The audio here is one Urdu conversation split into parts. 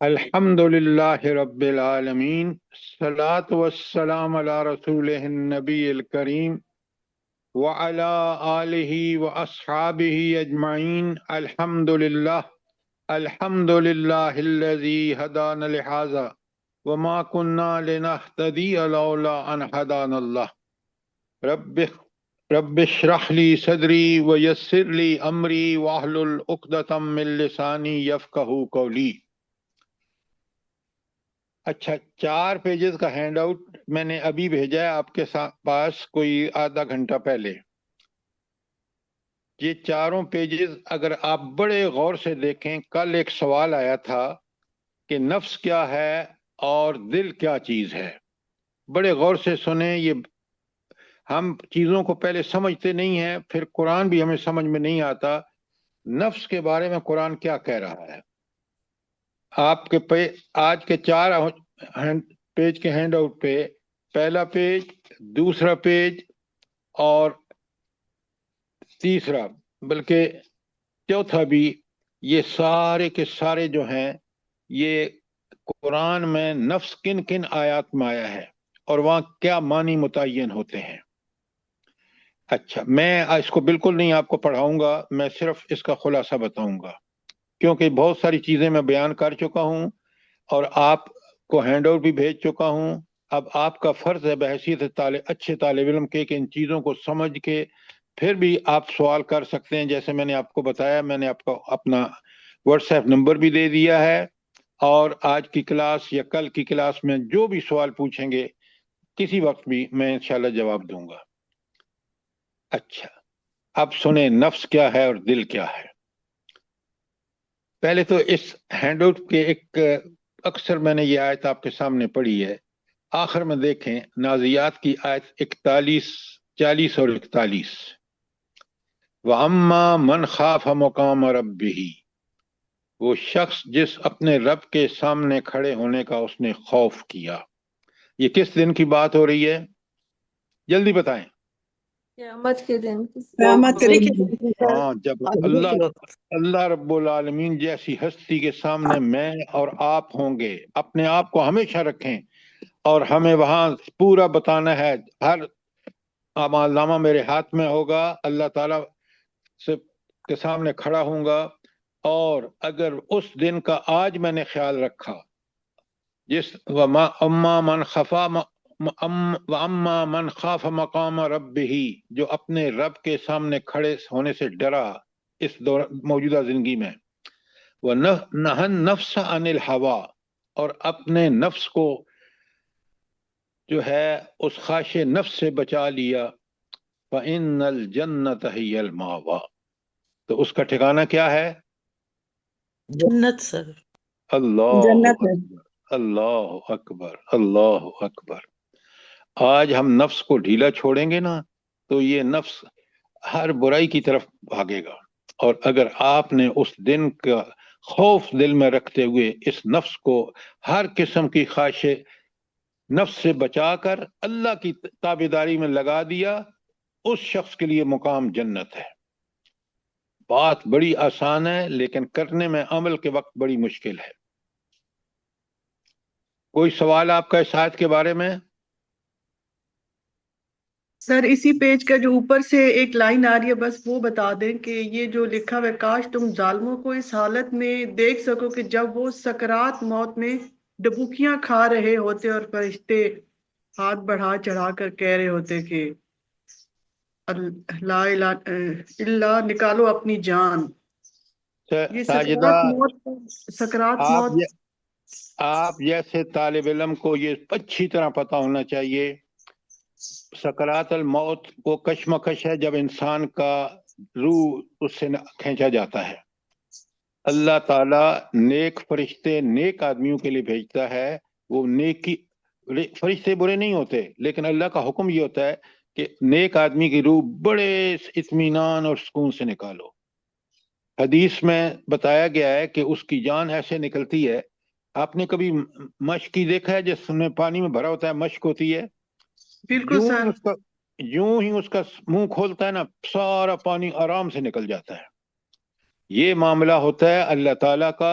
الحمد للہ رب العالمین، الصلاۃ والسلام علی رسولہ النبی الکریم وعلی آلہ واصحابہ اجمعین۔ الحمد للہ الذی ہدانا لہذا وما كنا لنہتدی لولا ان ہدانا اللہ۔ رب اشرح لی صدری ویسر لی امری واحلل عقدۃ من لسانی یفقہوا قولی۔ اچھا، 4 پیجز کا ہینڈ آؤٹ میں نے ابھی بھیجا ہے آپ کے پاس کوئی آدھا گھنٹہ پہلے۔ یہ چاروں پیجز اگر آپ بڑے غور سے دیکھیں، کل ایک سوال آیا تھا کہ نفس کیا ہے اور دل کیا چیز ہے۔ بڑے غور سے سنیں، یہ ہم چیزوں کو پہلے سمجھتے نہیں ہیں، پھر قرآن بھی ہمیں سمجھ میں نہیں آتا نفس کے بارے میں قرآن کیا کہہ رہا ہے۔ آپ کے آج کے 4 پیج کے ہینڈ آؤٹ پہ پہلا پیج، دوسرا پیج اور تیسرا، بلکہ چوتھا بھی، یہ سارے کے سارے جو ہیں یہ قرآن میں نفس کن کن آیات میں آیا ہے اور وہاں کیا معنی متعین ہوتے ہیں۔ اچھا، میں اس کو بالکل نہیں آپ کو پڑھاؤں گا، میں صرف اس کا خلاصہ بتاؤں گا، کیونکہ بہت ساری چیزیں میں بیان کر چکا ہوں اور آپ کو ہینڈ آؤٹ بھی بھیج چکا ہوں۔ اب آپ کا فرض ہے بحیثیت اچھے طالب علم کے کہ ان چیزوں کو سمجھ کے پھر بھی آپ سوال کر سکتے ہیں۔ جیسے میں نے آپ کو بتایا، میں نے آپ کو اپنا واٹس ایپ نمبر بھی دے دیا ہے، اور آج کی کلاس یا کل کی کلاس میں جو بھی سوال پوچھیں گے کسی وقت بھی میں انشاءاللہ جواب دوں گا۔ اچھا، اب سنیں نفس کیا ہے اور دل کیا ہے۔ پہلے تو اس ہینڈ آؤٹ کے ایک اکثر میں نے یہ آیت آپ کے سامنے پڑھی ہے، آخر میں دیکھیں نازیات کی آیت 41، 40 اور 41۔ وَأَمَّا مَنْ خَافَ مَقَامَ رَبِّهِ، وہ شخص جس اپنے رب کے سامنے کھڑے ہونے کا اس نے خوف کیا۔ یہ کس دن کی بات ہو رہی ہے؟ جلدی بتائیں۔ قیامت کے دن قیامت کے دن ہاں، جب اللہ رب العالمین جیسی ہستی کے سامنے میں اور آپ ہوں گے، اپنے آپ کو ہمیشہ رکھیں اور ہمیں وہاں پورا بتانا ہے۔ ہر اعمال نامہ میرے ہاتھ میں ہوگا، اللہ تعالیٰ کے سامنے کھڑا ہوں گا، اور اگر اس دن کا آج میں نے خیال رکھا، جس اما من خاف مقام ربہ، جو اپنے رب کے سامنے کھڑے ہونے سے ڈرا اس موجودہ زندگی میں، وَنَهَى النَّفْسَ عَنِ الْهَوَىٰ، اور اپنے نفس کو جو ہے اس خواہش نفس سے بچا لیا، فَإِنَّ الْجَنَّةَ هِيَ الْمَأْوَىٰ، تو اس کا ٹھکانہ کیا ہے؟ جنت سر، اللہ جنت ہے۔ اکبر، اللہ اکبر، اللہ اکبر۔ آج ہم نفس کو ڈھیلا چھوڑیں گے نا تو یہ نفس ہر برائی کی طرف بھاگے گا، اور اگر آپ نے اس دن کا خوف دل میں رکھتے ہوئے اس نفس کو ہر قسم کی خواہش نفس سے بچا کر اللہ کی تابعداری میں لگا دیا، اس شخص کے لیے مقام جنت ہے۔ بات بڑی آسان ہے لیکن کرنے میں عمل کے وقت بڑی مشکل ہے۔ کوئی سوال آپ کا اس آیت کے بارے میں؟ سر اسی پیج کا جو اوپر سے ایک لائن آ رہی ہے، بس وہ بتا دیں کہ یہ جو لکھا ہوا ہے، کاش تم ظالموں کو اس حالت میں دیکھ سکو کہ جب وہ سکرات موت میں ڈبوکیاں کھا رہے ہوتے اور فرشتے ہاتھ بڑھا چڑھا کر کہہ رہے ہوتے کہ لا الہ الا نکالو اپنی جان۔ یہ ساجدہ، سکرات موت آپ جیسے طالب علم کو یہ اچھی طرح پتہ ہونا چاہیے، سکرات الموت وہ کشمکش ہے جب انسان کا روح اس سے کھینچا جاتا ہے۔ اللہ تعالیٰ نیک فرشتے نیک آدمیوں کے لیے بھیجتا ہے، وہ نیکی، فرشتے برے نہیں ہوتے، لیکن اللہ کا حکم یہ ہوتا ہے کہ نیک آدمی کی روح بڑے اطمینان اور سکون سے نکالو۔ حدیث میں بتایا گیا ہے کہ اس کی جان ایسے نکلتی ہے، آپ نے کبھی مشکی دیکھا ہے جس میں پانی میں بھرا ہوتا ہے مشک ہوتی ہے؟ بالکل سر، یوں ہی اس کا منہ کھولتا ہے نا، سارا پانی آرام سے نکل جاتا ہے۔ یہ معاملہ ہوتا ہے اللہ تعالیٰ کا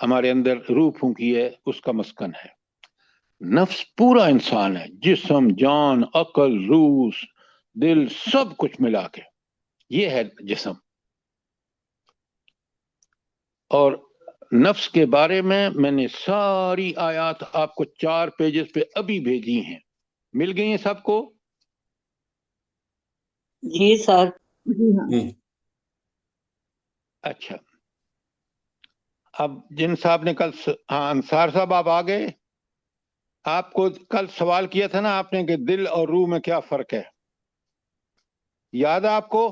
ہمارے اندر روح پھونکی ہے اس کا مسکن ہے. نفس پورا انسان ہے، جسم، جان، عقل، روح، دل، سب کچھ ملا کے یہ ہے جسم. اور نفس کے بارے میں نے ساری آیات آپ کو 4 پیجز پہ ابھی بھیجی ہیں. مل گئی ہیں سب کو؟ جی سر. جی ہاں. اچھا، اب جن صاحب نے کل ہاں انصار صاحب آپ آ گئے. آپ کو کل سوال کیا تھا نا آپ نے کہ دل اور روح میں کیا فرق ہے، یاد ہے آپ کو؟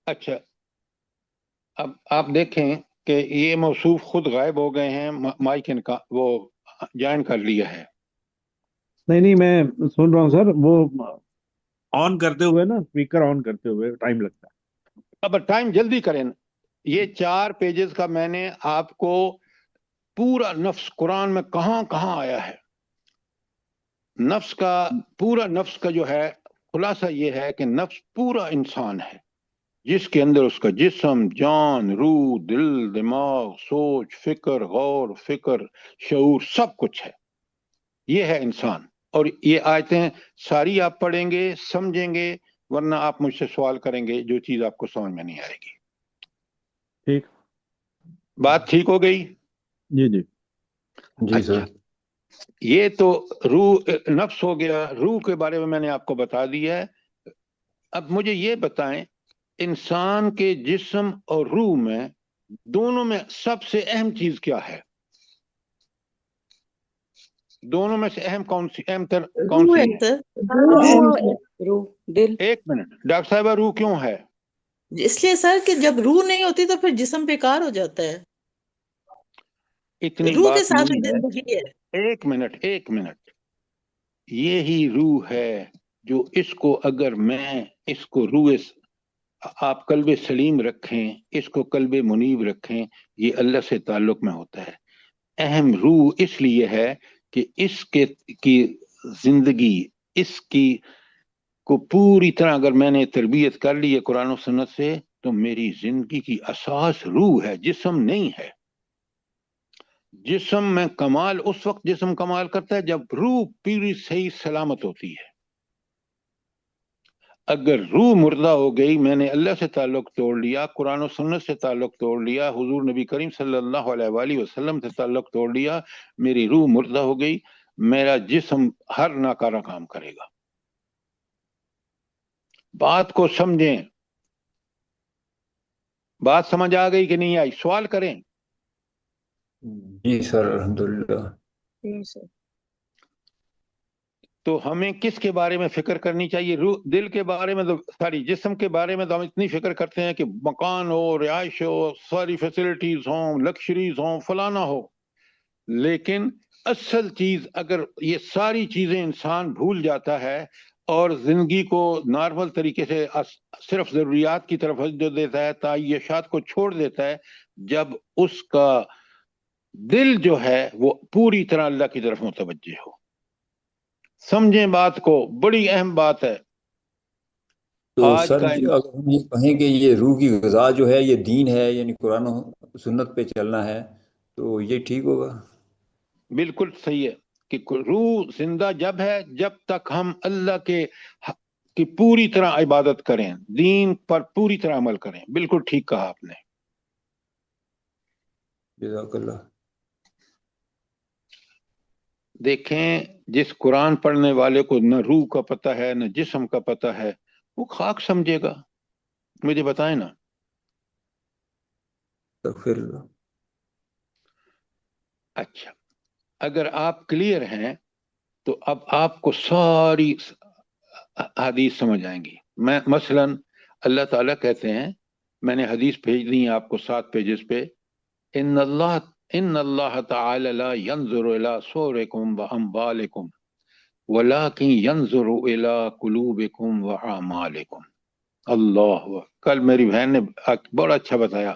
اچھا، اب آپ دیکھیں کہ یہ موصوف خود غائب ہو گئے ہیں، مائک ان کا وہ جوائن کر لیا ہے. نہیں میں سن رہا ہوں سر، وہ آن کرتے ہوئے نا، اسپیکر آن کرتے ہوئے ٹائم لگتا ہے. اب ٹائم جلدی کریں. یہ 4 پیجز کا میں نے آپ کو پورا نفس قرآن میں کہاں کہاں آیا ہے، نفس کا پورا نفس کا جو ہے خلاصہ یہ ہے کہ نفس پورا انسان ہے، جس کے اندر اس کا جسم، جان، روح، دل، دماغ، سوچ، فکر، غور، فکر، شعور، سب کچھ ہے. یہ ہے انسان. اور یہ آیتیں ساری آپ پڑھیں گے، سمجھیں گے، ورنہ آپ مجھ سے سوال کریں گے جو چیز آپ کو سمجھ میں نہیں آئے گی. ٹھیک، بات ٹھیک ہو گئی؟ جی جی جی سر. اچھا، یہ تو روح نفس ہو گیا. روح کے بارے میں نے آپ کو بتا دیا ہے. اب مجھے یہ بتائیں، انسان کے جسم اور روح میں دونوں میں سب سے اہم چیز کیا ہے؟ دونوں میں سے اہم کون سی روح ہے ہے؟ سر. روح، دل. ایک منٹ ڈاکٹر صاحبہ، روح کیوں ہے؟ اس لیے سر کہ جب روح نہیں ہوتی تو پھر جسم بیکار ہو جاتا ہے. اتنی روح کے بات ساتھ نہیں ہے. زندگی ہے. ایک منٹ. یہی روح ہے جو اس کو اگر میں اس کو روح آپ قلب سلیم رکھیں، اس کو قلب منیب رکھیں، یہ اللہ سے تعلق میں ہوتا ہے. اہم روح اس لیے ہے کہ اس کی زندگی، اس کی کو پوری طرح اگر میں نے تربیت کر لی ہے قرآن و سنت سے، تو میری زندگی کی اساس روح ہے، جسم نہیں ہے. جسم میں کمال اس وقت جسم کمال کرتا ہے جب روح پوری صحیح سلامت ہوتی ہے. اگر روح مردہ ہو گئی، میں نے اللہ سے تعلق توڑ لیا، قرآن و سنت سے تعلق توڑ لیا، حضور نبی کریم صلی اللہ علیہ وآلہ وسلم سے تعلق توڑ لیا، میری روح مردہ ہو گئی، میرا جسم ہر ناکارہ کام کرے گا. بات کو سمجھیں. بات سمجھ آ گئی کہ نہیں آئی؟ سوال کریں. جی سر، الحمدللہ. جی سر. تو ہمیں کس کے بارے میں فکر کرنی چاہیے؟ روح، دل کے بارے میں تو ساری جسم کے بارے میں تو ہم اتنی فکر کرتے ہیں کہ مکان ہو، رہائش ہو، ساری فیسلٹیز ہوں، لکشریز ہوں، فلانا ہو. لیکن اصل چیز اگر یہ ساری چیزیں انسان بھول جاتا ہے اور زندگی کو نارمل طریقے سے صرف ضروریات کی طرف توجہ دیتا ہے، تعیشات کو چھوڑ دیتا ہے، جب اس کا دل جو ہے وہ پوری طرح اللہ کی طرف متوجہ ہو. سمجھیں بات کو، بڑی اہم بات ہے. تو آج سر کا اگر ہم یہ کہیں کہ یہ روح کی غذا جو ہے یہ دین ہے، یعنی قرآن و سنت پہ چلنا ہے، تو یہ ٹھیک ہوگا؟ بالکل صحیح ہے کہ روح زندہ جب ہے جب تک ہم اللہ کی پوری طرح عبادت کریں، دین پر پوری طرح عمل کریں. بالکل ٹھیک کہا آپ نے. جزاک اللہ. دیکھیں، جس قرآن پڑھنے والے کو نہ روح کا پتہ ہے نہ جسم کا پتہ ہے، وہ خاک سمجھے گا. مجھے بتائیں نا. تغفر اللہ. اچھا، اگر آپ کلیئر ہیں تو اب آپ کو ساری حدیث سمجھ آئیں گی. میں مثلا اللہ تعالیٰ کہتے ہیں، میں نے حدیث بھیج دی آپ کو 7 پیجز پہ، ان اللہ تعالی لا ينظر الى صورکم واموالکم ولكن ينظر الى قلوبکم واعمالکم. اللہ، کل میری بہن نے بڑا اچھا بتایا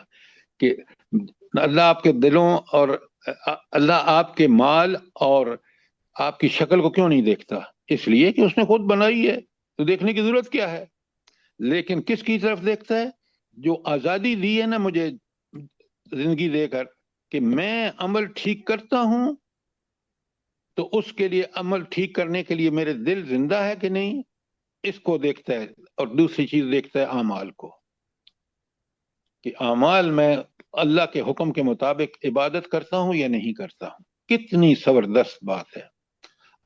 کہ اللہ آپ کے دلوں اور اللہ آپ کے مال اور آپ کی شکل کو کیوں نہیں دیکھتا؟ اس لیے کہ اس نے خود بنائی ہے، تو دیکھنے کی ضرورت کیا ہے؟ لیکن کس کی طرف دیکھتا ہے؟ جو آزادی دی ہے نا مجھے زندگی دے کر کہ میں عمل ٹھیک کرتا ہوں، تو اس کے لیے عمل ٹھیک کرنے کے لیے میرے دل زندہ ہے کہ نہیں، اس کو دیکھتا ہے، اور دوسری چیز دیکھتا ہے اعمال کو، کہ اعمال میں اللہ کے حکم کے مطابق عبادت کرتا ہوں یا نہیں کرتا ہوں۔ کتنی زبردست بات ہے۔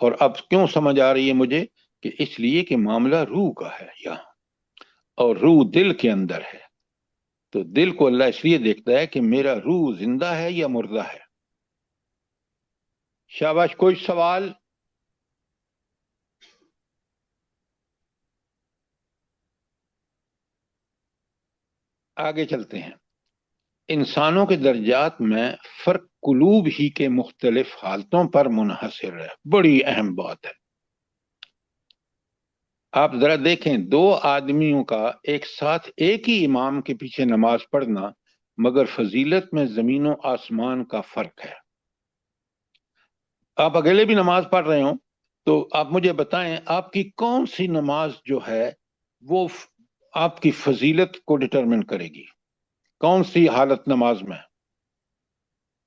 اور اب کیوں سمجھ آ رہی ہے مجھے؟ کہ اس لیے کہ معاملہ روح کا ہے یہاں، اور روح دل کے اندر ہے، تو دل کو اللہ اس لیے دیکھتا ہے کہ میرا روح زندہ ہے یا مردہ ہے۔ شاباش، کوئی سوال؟ آگے چلتے ہیں۔ انسانوں کے درجات میں فرق قلوب ہی کے مختلف حالتوں پر منحصر ہے۔ بڑی اہم بات ہے۔ آپ ذرا دیکھیں، دو آدمیوں کا ایک ساتھ ایک ہی امام کے پیچھے نماز پڑھنا، مگر فضیلت میں زمین و آسمان کا فرق ہے۔ آپ اکیلے بھی نماز پڑھ رہے ہوں تو آپ مجھے بتائیں آپ کی کون سی نماز جو ہے وہ آپ کی فضیلت کو ڈٹرمن کرے گی؟ کون سی حالت نماز میں؟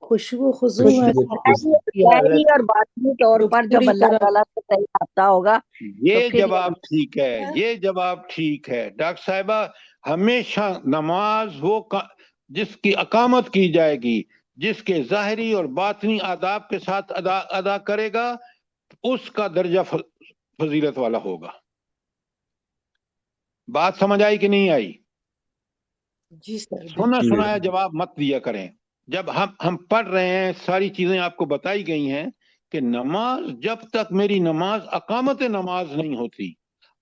خوشبو خضوع ہے ظاہری اور باطنی طور پر جب اللہ تعالیٰ سے صحیح آتا ہوگا تو یہ پھر جواب ٹھیک ہے، یہ جواب ٹھیک ہے ڈاکٹر صاحبہ۔ ہمیشہ نماز وہ جس کی اقامت کی جائے گی، جس کے ظاہری اور باطنی آداب کے ساتھ ادا کرے گا، اس کا درجہ فضیلت والا ہوگا۔ بات سمجھ آئی کہ نہیں آئی؟ جی سر، سنا جی سنایا جواب مت دیا کریں۔ جب ہم پڑھ رہے ہیں، ساری چیزیں آپ کو بتائی گئی ہیں کہ نماز، جب تک میری نماز اقامت نماز نہیں ہوتی،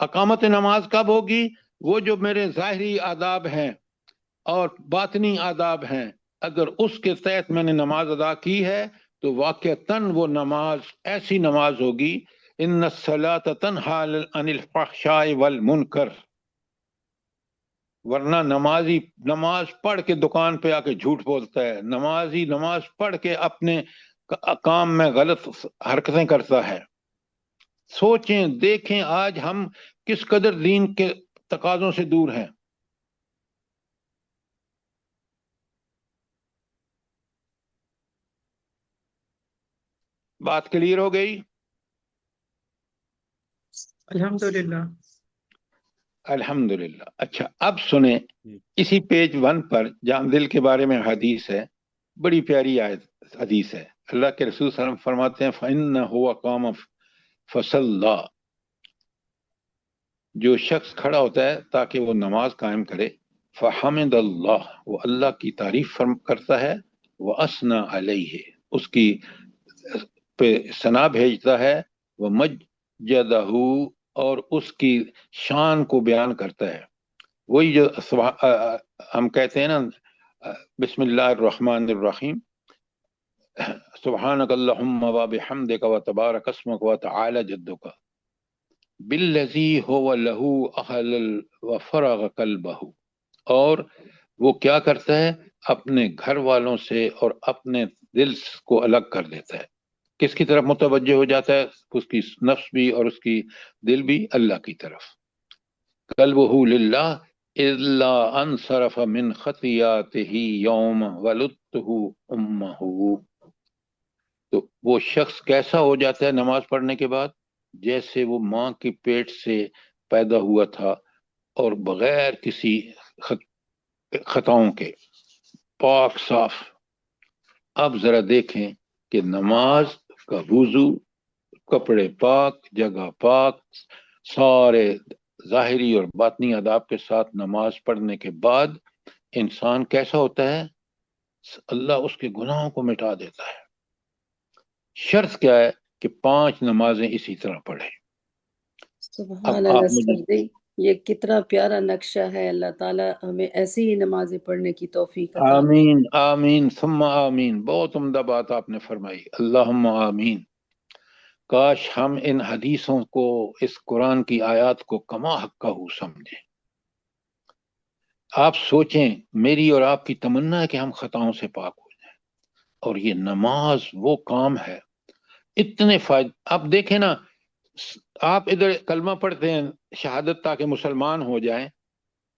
اقامت نماز کب ہوگی؟ وہ جو میرے ظاہری آداب ہیں اور باطنی آداب ہیں، اگر اس کے تحت میں نے نماز ادا کی ہے تو واقعتاً وہ نماز ایسی نماز ہوگی، ان الصلاۃ تنہی عن الفحشاء والمنکر۔ ورنہ نمازی نماز پڑھ کے دکان پہ آ کے جھوٹ بولتا ہے، نمازی نماز پڑھ کے اپنے کام میں غلط حرکتیں کرتا ہے۔ سوچیں دیکھیں آج ہم کس قدر دین کے تقاضوں سے دور ہیں۔ بات کلیئر ہو گئی؟ الحمدللہ۔ الحمدللہ۔ اچھا اب سنیں، اسی پیج 1 پر جام دل کے بارے میں حدیث ہے، بڑی پیاری آیت حدیث ہے۔ اللہ کے رسول صلی اللہ علیہ وسلم فرماتے ہیں فَإِنَّهُ قَامَ فَصَلَّى، جو شخص کھڑا ہوتا ہے تاکہ وہ نماز قائم کرے، فَحَمِدَ اللَّهُ، وہ اللہ کی تعریف کرتا ہے، وَأَثْنَى عَلَيْهِ، اس کی پہ ثنا بھیجتا ہے، وَمَجَّدَهُ، اور اس کی شان کو بیان کرتا ہے۔ وہی جو ہم کہتے ہیں نا، بسم اللہ الرحمن الرحیم، سبحانک اللہم وبحمدک وتبارک اسمک وتعالی جدک بالذی هو له احل وفرغ قلبہ، اور وہ کیا کرتا ہے؟ اپنے گھر والوں سے اور اپنے دل کو الگ کر دیتا ہے۔ کس کی طرف متوجہ ہو جاتا ہے؟ اس کی نفس بھی اور اس کی دل بھی اللہ کی طرف۔ قلبہ للہ الا انصرف من خطیاتہ یوم ولدتہ امہ، تو وہ شخص کیسا ہو جاتا ہے نماز پڑھنے کے بعد؟ جیسے وہ ماں کے پیٹ سے پیدا ہوا تھا اور بغیر کسی خطاؤں کے، پاک صاف۔ اب ذرا دیکھیں کہ نماز کا وضو، کپڑے پاک، جگہ پاک، سارے ظاہری اور باطنی آداب کے ساتھ نماز پڑھنے کے بعد انسان کیسا ہوتا ہے؟ اللہ اس کے گناہوں کو مٹا دیتا ہے۔ شرط کیا ہے؟ کہ 5 نمازیں اسی طرح پڑھیں۔ سبحان اب اللہ آپ مجھے، سردی، یہ کتنا پیارا نقشہ ہے۔ اللہ تعالیٰ ہمیں ایسی ہی نمازیں پڑھنے کی توفیق عطا فرمائے۔ آمین آمین ثم آمین، بہت عمدہ بات آپ نے فرمائی، اللہم آمین۔ کاش ہم ان حدیثوں کو، اس قرآن کی آیات کو کما حقہ سمجھیں۔ آپ سوچیں، میری اور آپ کی تمنا ہے کہ ہم خطاؤں سے پاک ہو جائیں، اور یہ نماز وہ کام ہے، اتنے فائدے۔ آپ دیکھیں نا، آپ ادھر کلمہ پڑھتے ہیں شہادت تاکہ مسلمان ہو جائیں،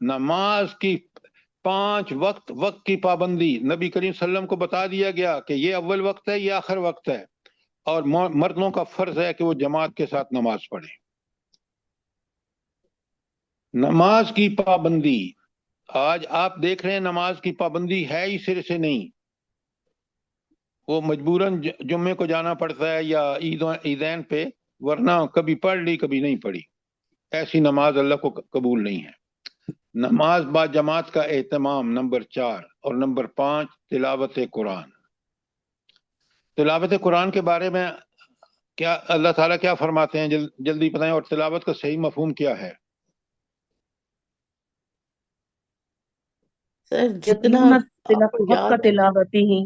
نماز کی 5 وقت کی پابندی نبی کریم صلی اللہ علیہ وسلم کو بتا دیا گیا کہ یہ اول وقت ہے، یہ آخر وقت ہے، اور مردوں کا فرض ہے کہ وہ جماعت کے ساتھ نماز پڑھیں۔ نماز کی پابندی آج آپ دیکھ رہے ہیں، نماز کی پابندی ہے ہی سر سے نہیں، وہ مجبوراً جمعے کو جانا پڑتا ہے یا عیدین پہ، ورنہ کبھی پڑھ لی کبھی نہیں پڑھی۔ ایسی نماز اللہ کو قبول نہیں ہے۔ نماز با جماعت کا اہتمام نمبر 4، اور نمبر 5 تلاوت قرآن۔ تلاوت قرآن کے بارے میں کیا اللہ تعالیٰ کیا فرماتے ہیں، جلدی بتائیں، اور تلاوت کا صحیح مفہوم کیا ہے؟ سر جتنا آپ کو حق کا یاد تلاوتی ہی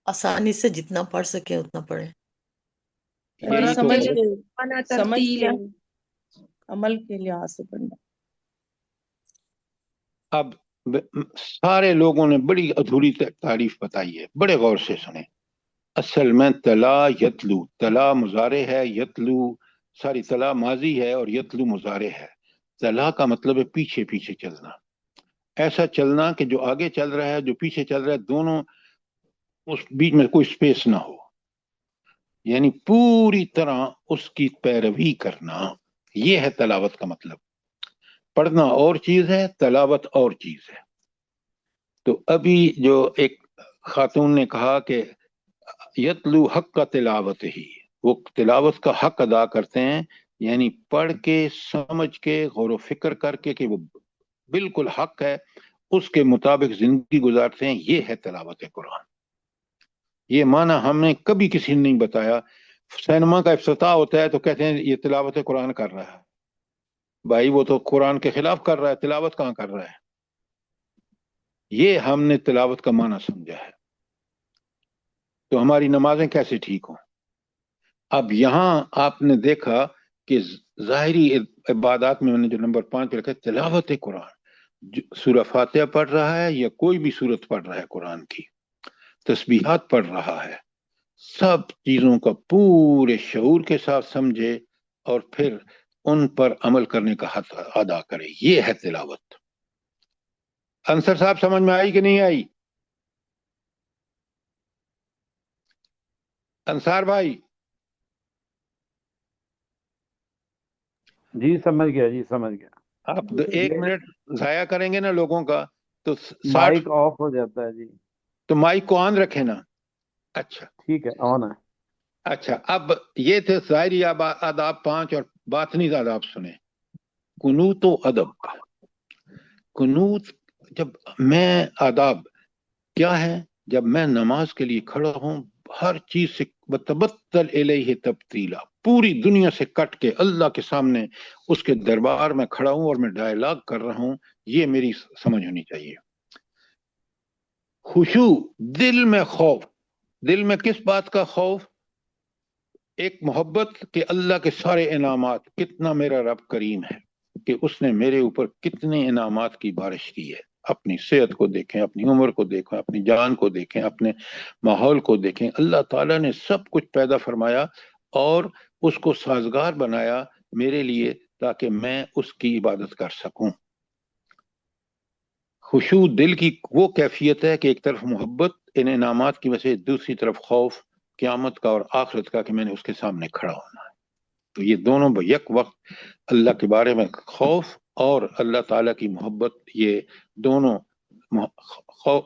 آسانی سے جتنا پڑھ سکے اتنا پڑھیں۔ اور یہی تو سمجھ ہے۔ کے سمجھ کے عمل کے لحاظ سے پڑھنا۔ اب سارے لوگوں نے بڑی ادھوری تعریف بتائی ہے، بڑے غور سے سنیں۔ اصل میں تلا یتلو، تلا مضارع ہے، یتلو ساری تلا ماضی ہے اور یتلو مضارع ہے۔ تلا کا مطلب ہے پیچھے پیچھے چلنا، ایسا چلنا کہ جو آگے چل رہا ہے جو پیچھے چل رہا ہے دونوں اس بیچ میں کوئی سپیس نہ ہو، یعنی پوری طرح اس کی پیروی کرنا، یہ ہے تلاوت کا مطلب۔ پڑھنا اور چیز ہے، تلاوت اور چیز ہے۔ تو ابھی جو ایک خاتون نے کہا کہ یتلو حق کا تلاوت ہی، وہ تلاوت کا حق ادا کرتے ہیں، یعنی پڑھ کے سمجھ کے غور و فکر کر کے کہ وہ بالکل حق ہے اس کے مطابق زندگی گزارتے ہیں، یہ ہے تلاوت قرآن۔ یہ معنی ہم نے کبھی کسی نے نہیں بتایا۔ سینما کا افتتاح ہوتا ہے تو کہتے ہیں یہ تلاوت قرآن کر رہا ہے، بھائی وہ تو قرآن کے خلاف کر رہا ہے، تلاوت کہاں کر رہا ہے؟ یہ ہم نے تلاوت کا معنی سمجھا ہے، تو ہماری نمازیں کیسے ٹھیک ہوں؟ اب یہاں آپ نے دیکھا کہ ظاہری عبادات میں نے جو نمبر 5 پہ رکھا ہے تلاوت قرآن، سورہ فاتحہ پڑھ رہا ہے یا کوئی بھی سورت پڑھ رہا ہے قرآن کی، تسبیحات پڑھ رہا ہے، سب چیزوں کا پورے شعور کے ساتھ سمجھے اور پھر ان پر عمل کرنے کا حق ادا کرے، یہ ہے تلاوت۔ انصر صاحب سمجھ میں آئی کہ نہیں آئی؟ انصار بھائی؟ جی سمجھ گیا، جی سمجھ گیا۔ آپ 1 منٹ ضائع کریں گے نا لوگوں کا تو 60، مائک آف ہو جاتا ہے جی۔ تو مائک کو آن رکھے نا۔ اچھا ٹھیک ہے، آن ہے۔ اچھا، اب یہ تھے ظاہری آداب 5، اور باطنی آداب سنیں۔ قنوت و ادب کا قنوت، جب میں آداب کیا ہے، جب میں نماز کے لیے کھڑا ہوں ہر چیز سے بتبتل الیہ تبتیلا، پوری دنیا سے کٹ کے اللہ کے سامنے اس کے دربار میں کھڑا ہوں اور میں ڈائلاگ کر رہا ہوں، یہ میری سمجھ ہونی چاہیے۔ خشوع، دل میں خوف، دل میں کس بات کا خوف؟ ایک محبت کہ اللہ کے سارے انعامات، کتنا میرا رب کریم ہے کہ اس نے میرے اوپر کتنے انعامات کی بارش کی ہے۔ اپنی صحت کو دیکھیں، اپنی عمر کو دیکھیں، اپنی جان کو دیکھیں، اپنے ماحول کو دیکھیں، اللہ تعالیٰ نے سب کچھ پیدا فرمایا اور اس کو سازگار بنایا میرے لیے تاکہ میں اس کی عبادت کر سکوں۔ خشوع دل کی وہ کیفیت ہے کہ ایک طرف محبت ان انعامات کی وجہ سے، دوسری طرف خوف قیامت کا اور آخرت کا کہ میں نے اس کے سامنے کھڑا ہونا ہے۔ تو یہ دونوں یک وقت اللہ کے بارے میں خوف اور اللہ تعالیٰ کی محبت، یہ دونوں،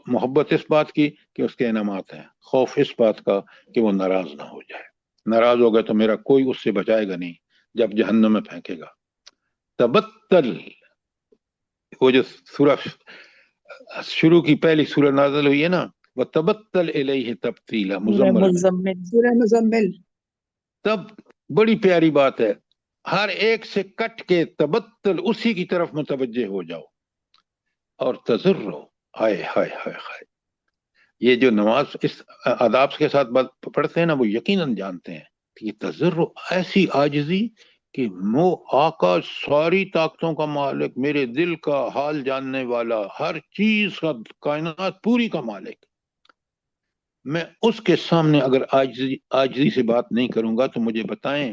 محبت اس بات کی کہ اس کے انعامات ہیں، خوف اس بات کا کہ وہ ناراض نہ ہو جائے، ناراض ہوگا تو میرا کوئی اس سے بچائے گا نہیں جب جہنم میں پھینکے گا۔ تبتل، وہ جو سورہ شروع کی پہلی سورہ نازل ہوئی ہے نا، وَتَبَتَّلْ إِلَيْهِ تَبْتِيلًا، مزمل، سورہ مزمل۔ تب بڑی پیاری بات ہے، ہر ایک سے کٹ کے تبتل اسی کی طرف متوجہ ہو جاؤ، اور تضرو، ہائے ہائے ہائے ہائے، یہ جو نماز اس آداب کے ساتھ پڑھتے ہیں نا وہ یقیناً جانتے ہیں کہ یہ تضرو، ایسی عاجزی کہ مو آقا ساری طاقتوں کا مالک، میرے دل کا حال جاننے والا، ہر چیز کا، کائنات پوری کا مالک، میں اس کے سامنے اگر عاجزی سے بات نہیں کروں گا تو مجھے بتائیں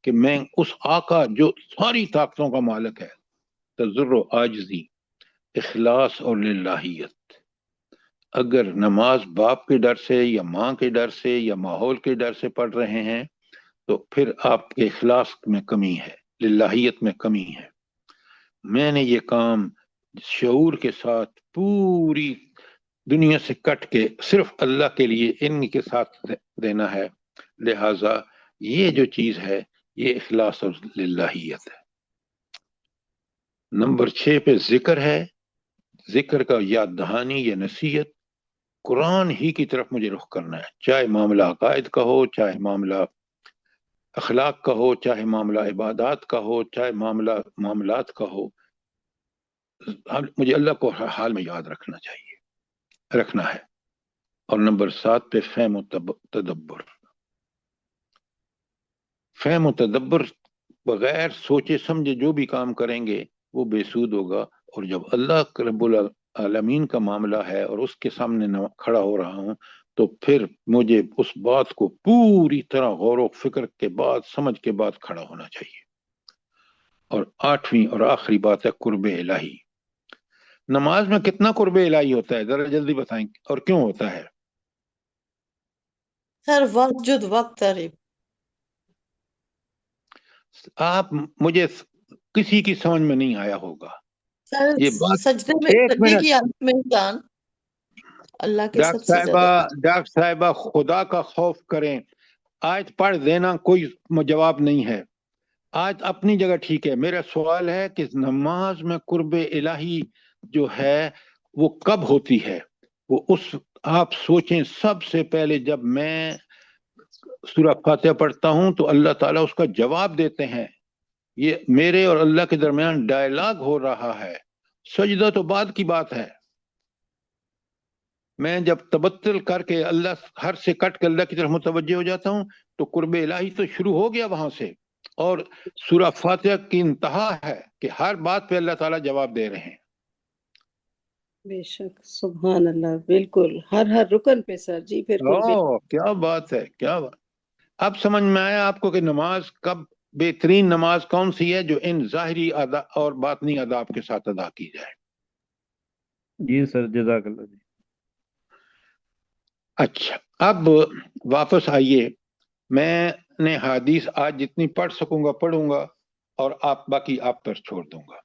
کہ میں اس آقا جو ساری طاقتوں کا مالک ہے، تضر و عاجزی، اخلاص اور للہیت، اگر نماز باپ کے ڈر سے یا ماں کے ڈر سے یا ماحول کے ڈر سے پڑھ رہے ہیں تو پھر آپ کے اخلاص میں کمی ہے، للہیت میں کمی ہے۔ میں نے یہ کام شعور کے ساتھ پوری دنیا سے کٹ کے صرف اللہ کے لیے ان کے ساتھ دینا ہے، لہذا یہ جو چیز ہے یہ اخلاص اور للہیت ہے۔ نمبر 6 پہ ذکر ہے، ذکر کا یاد دہانی یا نصیحت، قرآن ہی کی طرف مجھے رخ کرنا ہے، چاہے معاملہ عقائد کا ہو، چاہے معاملہ اخلاق کا ہو، چاہے معاملہ عبادات کا ہو، چاہے معاملہ معاملات کا ہو، مجھے اللہ کو ہر حال میں یاد رکھنا ہے۔ اور نمبر 7 پہ فہم و تدبر، فہم و تدبر بغیر سوچے سمجھے جو بھی کام کریں گے وہ بے سود ہوگا، اور جب اللہ رب العالمین کا معاملہ ہے اور اس کے سامنے کھڑا ہو رہا ہوں تو پھر مجھے اس بات کو پوری طرح غور و فکر کے بعد سمجھ کے بعد کھڑا ہونا چاہیے۔ اور 8ویں اور آخری بات ہے قرب الہی۔ نماز میں کتنا قرب الہی ہوتا ہے ذرا جلدی بتائیں، اور کیوں ہوتا ہے؟ سر وقت وقت قریب آپ مجھے کسی کی سمجھ میں نہیں آیا ہوگا سر، یہ بات۔ سجدے میں ایک سجدے منٹ کی حالت میں انسان اللہ کے سب سے زیادہ ڈاکٹر صاحبہ خدا کا خوف کریں، آیت پڑھ دینا کوئی جواب نہیں ہے، آیت اپنی جگہ ٹھیک ہے۔ میرا سوال ہے کہ نماز میں قرب الہی جو ہے وہ کب ہوتی ہے؟ وہ اس آپ سوچیں، سب سے پہلے جب میں سورہ فاتحہ پڑھتا ہوں تو اللہ تعالیٰ اس کا جواب دیتے ہیں، یہ میرے اور اللہ کے درمیان ڈائلاگ ہو رہا ہے۔ سجدہ تو بعد کی بات ہے، میں جب تبتل کر کے اللہ ہر سے کٹ کے اللہ کی طرف متوجہ ہو جاتا ہوں تو قرب الہی تو شروع ہو گیا وہاں سے، اور سورہ فاتحہ کی انتہا ہے کہ ہر بات پہ اللہ تعالیٰ جواب دے رہے ہیں۔ بے شک، سبحان اللہ، بالکل ہر رکن پہ سر جی۔ پھر کیا بات ہے، کیا بات۔ اب سمجھ میں آیا آپ کو کہ نماز کب بہترین نماز کون سی ہے جو ان ظاہری ادا اور باطنی آداب کے ساتھ ادا کی جائے۔ جی سر، جزاک اللہ جی۔ اچھا، اب واپس آئیے، میں نے حدیث آج جتنی پڑھ سکوں گا پڑھوں گا اور باقی آپ پر چھوڑ دوں گا۔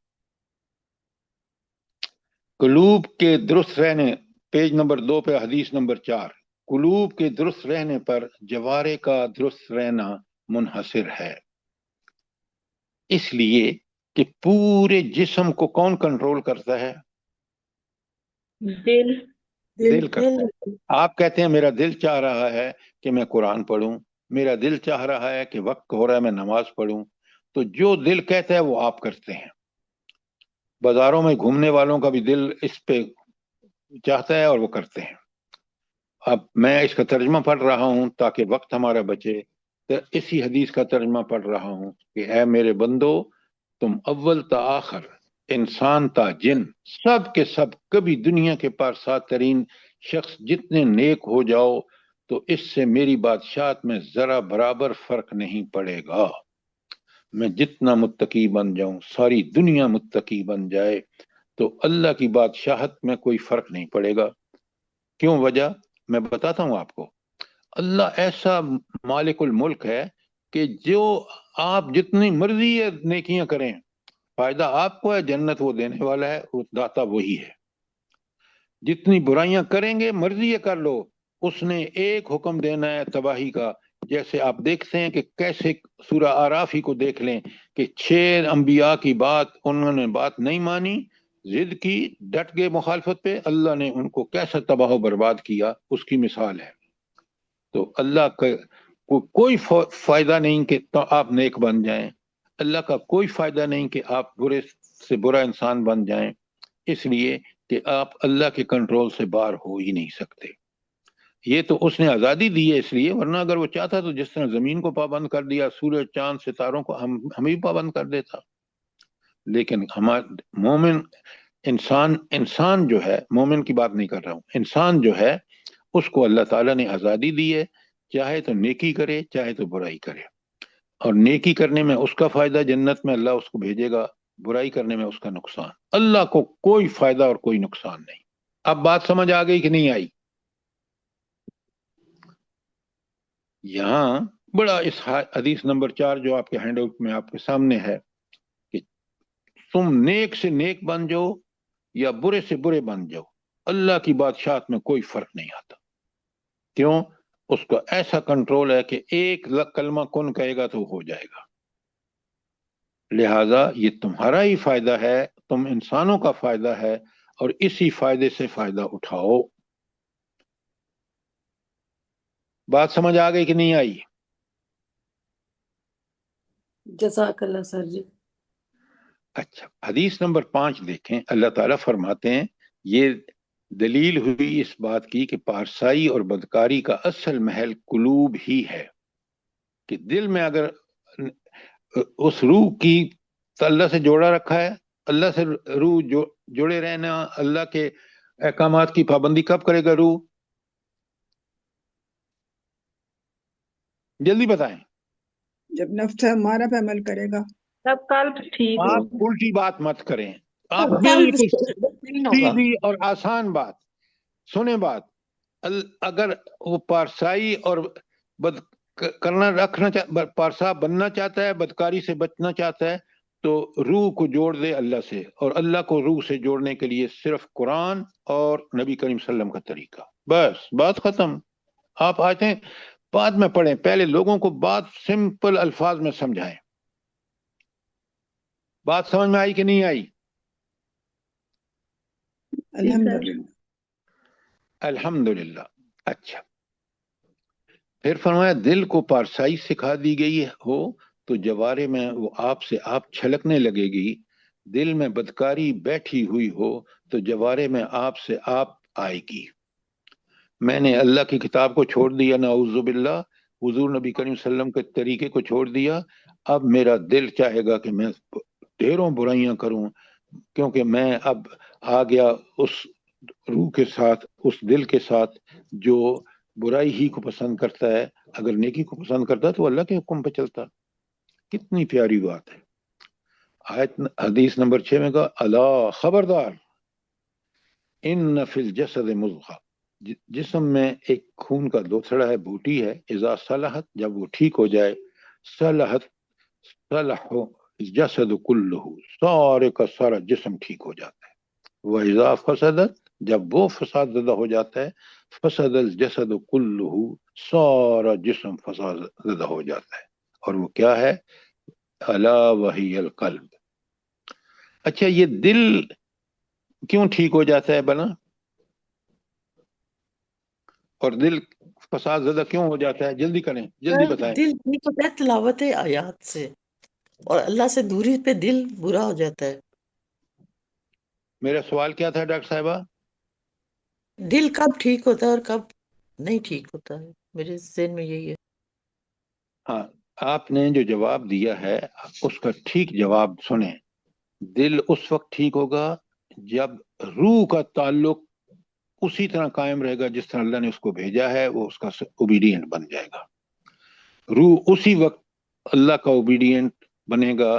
قلوب کے درست رہنے، پیج نمبر 2 پہ حدیث نمبر 4، قلوب کے درست رہنے پر جوارے کا درست رہنا منحصر ہے، اس لیے کہ پورے جسم کو کون کنٹرول کرتا ہے؟ دل کرتا ہے۔ آپ کہتے ہیں میرا دل چاہ رہا ہے کہ میں قرآن پڑھوں، میرا دل چاہ رہا ہے کہ وقت ہو رہا ہے میں نماز پڑھوں، تو جو دل کہتا ہے وہ آپ کرتے ہیں۔ بازاروں میں گھومنے والوں کا بھی دل اس پہ چاہتا ہے اور وہ کرتے ہیں۔ اب میں اس کا ترجمہ پڑھ رہا ہوں تاکہ وقت ہمارا بچے، تو اسی حدیث کا ترجمہ پڑھ رہا ہوں کہ اے میرے بندو، تم اول تا آخر، انسان تا جن، سب کے سب کبھی دنیا کے پارسات ترین شخص جتنے نیک ہو جاؤ تو اس سے میری بادشاہت میں ذرا برابر فرق نہیں پڑے گا۔ میں جتنا متقی بن جاؤں، ساری دنیا متقی بن جائے تو اللہ کی بادشاہت میں کوئی فرق نہیں پڑے گا۔ کیوں؟ وجہ میں بتاتا ہوں آپ کو۔ اللہ ایسا مالک الملک ہے کہ جو آپ جتنی مرضی نیکیاں کریں فائدہ آپ کو ہے، جنت وہ دینے والا ہے، وہ داتا وہی ہے۔ جتنی برائیاں کریں گے مرضی یہ کر لو، اس نے ایک حکم دینا ہے تباہی کا۔ جیسے آپ دیکھتے ہیں کہ کیسے سورہ آراف ہی کو دیکھ لیں کہ 6 انبیاء کی بات انہوں نے بات نہیں مانی، ضد کی، ڈٹ گئے مخالفت پہ، اللہ نے ان کو کیسا تباہ و برباد کیا، اس کی مثال ہے۔ تو اللہ کا کوئی فائدہ نہیں کہ آپ نیک بن جائیں، اللہ کا کوئی فائدہ نہیں کہ آپ برے سے برا انسان بن جائیں، اس لیے کہ آپ اللہ کے کنٹرول سے باہر ہو ہی نہیں سکتے۔ یہ تو اس نے آزادی دی ہے اس لیے، ورنہ اگر وہ چاہتا تو جس طرح زمین کو پابند کر دیا، سورج چاند ستاروں کو ہمیں پابند کر دیتا۔ لیکن ہمارا مومن انسان جو ہے، مومن کی بات نہیں کر رہا ہوں، انسان جو ہے اس کو اللہ تعالیٰ نے آزادی دی ہے، چاہے تو نیکی کرے چاہے تو برائی کرے، اور نیکی کرنے میں اس کا فائدہ جنت میں اللہ اس کو بھیجے گا، برائی کرنے میں اس کا نقصان، اللہ کو کوئی فائدہ اور کوئی نقصان نہیں۔ اب بات سمجھ آ گئی کہ نہیں آئی؟ یہاں بڑا اس حدیث نمبر 4 جو آپ کے ہینڈ آؤٹ میں آپ کے سامنے ہے کہ تم نیک سے نیک بن جاؤ یا برے سے برے بن جاؤ، اللہ کی بادشاہت میں کوئی فرق نہیں آتا۔ کیوں؟ اس کا ایسا کنٹرول ہے کہ ایک کلمہ کن کہے گا تو ہو جائے گا، لہذا یہ تمہارا ہی فائدہ ہے، تم انسانوں کا فائدہ ہے، اور اسی فائدے سے فائدہ اٹھاؤ۔ بات سمجھ آ گئی کہ نہیں آئی؟ جزاک اللہ سر جی۔ اچھا، حدیث نمبر 5 دیکھیں، اللہ تعالیٰ فرماتے ہیں یہ دلیل ہوئی اس بات کی کہ پارسائی اور بدکاری کا اصل محل قلوب ہی ہے، کہ دل میں اگر اس روح کی اللہ سے جوڑا رکھا ہے، اللہ سے روح جڑے رہنا، اللہ کے احکامات کی پابندی کب کرے گا روح؟ جلدی بتائیں۔ جب نفس ہمارا پہ عمل کرے گا۔ سب قلب ٹھیک ہو، آپ الٹی بات مت کریں، آپ قلب بالکل مطمئن ہوگا۔ سیدھی اور آسان بات سنیں۔ بات اگر وہ پارسائی اور پارسا بننا چاہتا ہے، بدکاری سے بچنا چاہتا ہے، تو روح کو جوڑ دے اللہ سے، اور اللہ کو روح سے جوڑنے کے لیے صرف قرآن اور نبی کریم صلی اللہ علیہ وسلم کا طریقہ، بس بات ختم۔ آپ آتے بعد میں پڑھیں، پہلے لوگوں کو بات سمپل الفاظ میں سمجھائیں۔ بات سمجھ میں آئی کہ نہیں آئی؟ الحمدللہ۔ الحمدللہ۔ اچھا، پھر فرمایا دل کو پارسائی سکھا دی گئی ہو تو جوارے میں وہ آپ سے آپ چھلکنے لگے گی، دل میں بدکاری بیٹھی ہوئی ہو تو جوارے میں آپ سے آپ آئے گی۔ میں نے اللہ کی کتاب کو چھوڑ دیا، نعوذ باللہ، حضور نبی کریم صلی اللہ علیہ وسلم کے طریقے کو چھوڑ دیا، اب میرا دل چاہے گا کہ میں ڈھیروں برائیاں کروں، کیونکہ میں اب آ گیا اس روح کے ساتھ، اس دل کے ساتھ جو برائی ہی کو پسند کرتا ہے، اگر نیکی کو پسند کرتا تو اللہ کے حکم پہ چلتا۔ کتنی پیاری بات ہے۔ آیت حدیث نمبر 6 میں کہا اللہ خبردار، ان فی الجسد مضغہ، جسم میں ایک خون کا دوسرا ہے، بوٹی ہے، اذا صلحت، جب وہ ٹھیک ہو جائے، صلحت صلح الجسد کلہ، سارے کا سارا جسم ٹھیک ہو جاتا ہے، وَإِذَا فَسَدَتْ، جب وہ فساد زدہ ہو جاتا ہے، فسد الجسد کلہ، سارا جسم فساد زدہ ہو جاتا ہے، اور وہ کیا ہے؟ الا وہی القلب۔ اچھا، یہ دل کیوں ٹھیک ہو جاتا ہے بنا؟ اور دل فساد زدہ کیوں ہو جاتا ہے؟ جلدی کریں، جلدی بتائیں۔ دل ٹھیک ہوتا ہے تلاوت آیات سے، اور اللہ سے دوری پہ دل برا ہو جاتا ہے۔ میرا سوال کیا تھا ڈاکٹر صاحبہ؟ دل کب ٹھیک ہوتا ہے اور کب نہیں ٹھیک ہوتا ہے، میرے ذہن میں یہی ہے۔ ہاں، آپ نے جو جواب دیا ہے اس کا ٹھیک جواب سنیں۔ دل اس وقت ٹھیک ہوگا جب روح کا تعلق اسی طرح قائم رہے گا جس طرح اللہ نے اس کو بھیجا ہے، وہ اس کا اوبیڈینٹ بن جائے گا۔ روح اسی وقت اللہ کا اوبیڈینٹ بنے گا،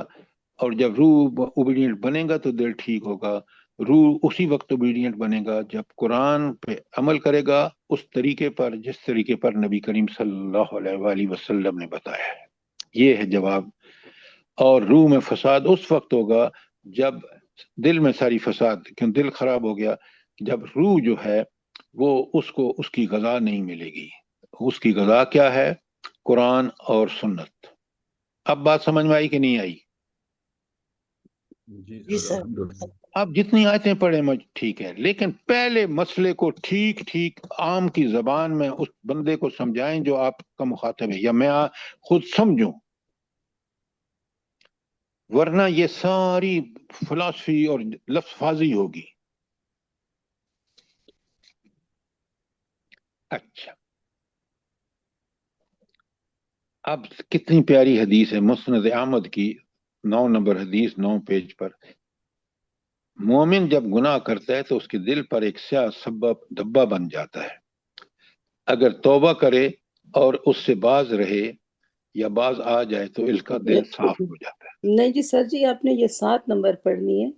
اور جب روح اوبیڈینٹ بنے گا تو دل ٹھیک ہوگا۔ روح اسی وقت اوبیڈینٹ بنے گا جب قرآن پہ عمل کرے گا اس طریقے پر جس طریقے پر نبی کریم صلی اللہ علیہ وآلہ وسلم نے بتایا ہے۔ یہ ہے جواب۔ اور روح میں فساد اس وقت ہوگا جب دل میں ساری فساد، کیوں دل خراب ہو گیا، جب روح جو ہے وہ اس کو اس کی غذا نہیں ملے گی۔ اس کی غذا کیا ہے؟ قرآن اور سنت۔ اب بات سمجھ میں آئی کہ نہیں آئی؟ جی سر۔ اب جتنی آیتیں پڑھیں ٹھیک ہے، لیکن پہلے مسئلے کو ٹھیک ٹھیک عام کی زبان میں اس بندے کو سمجھائیں جو آپ کا مخاطب ہے، یا میں خود سمجھوں، ورنہ یہ ساری فلسفی اور لفظ بازی ہوگی۔ اچھا، اب کتنی پیاری حدیث ہے مسند احمد کی، 9 نمبر حدیث، 9 پیج پر۔ مومن جب گناہ کرتا ہے تو اس کے دل پر ایک سیاہ سبب دھبا بن جاتا ہے، اگر توبہ کرے اور اس سے باز رہے یا باز آ جائے تو اس کا دل صاف ہو جاتا ہے. نہیں جی سر جی، آپ نے یہ 7 نمبر پڑھنی ہے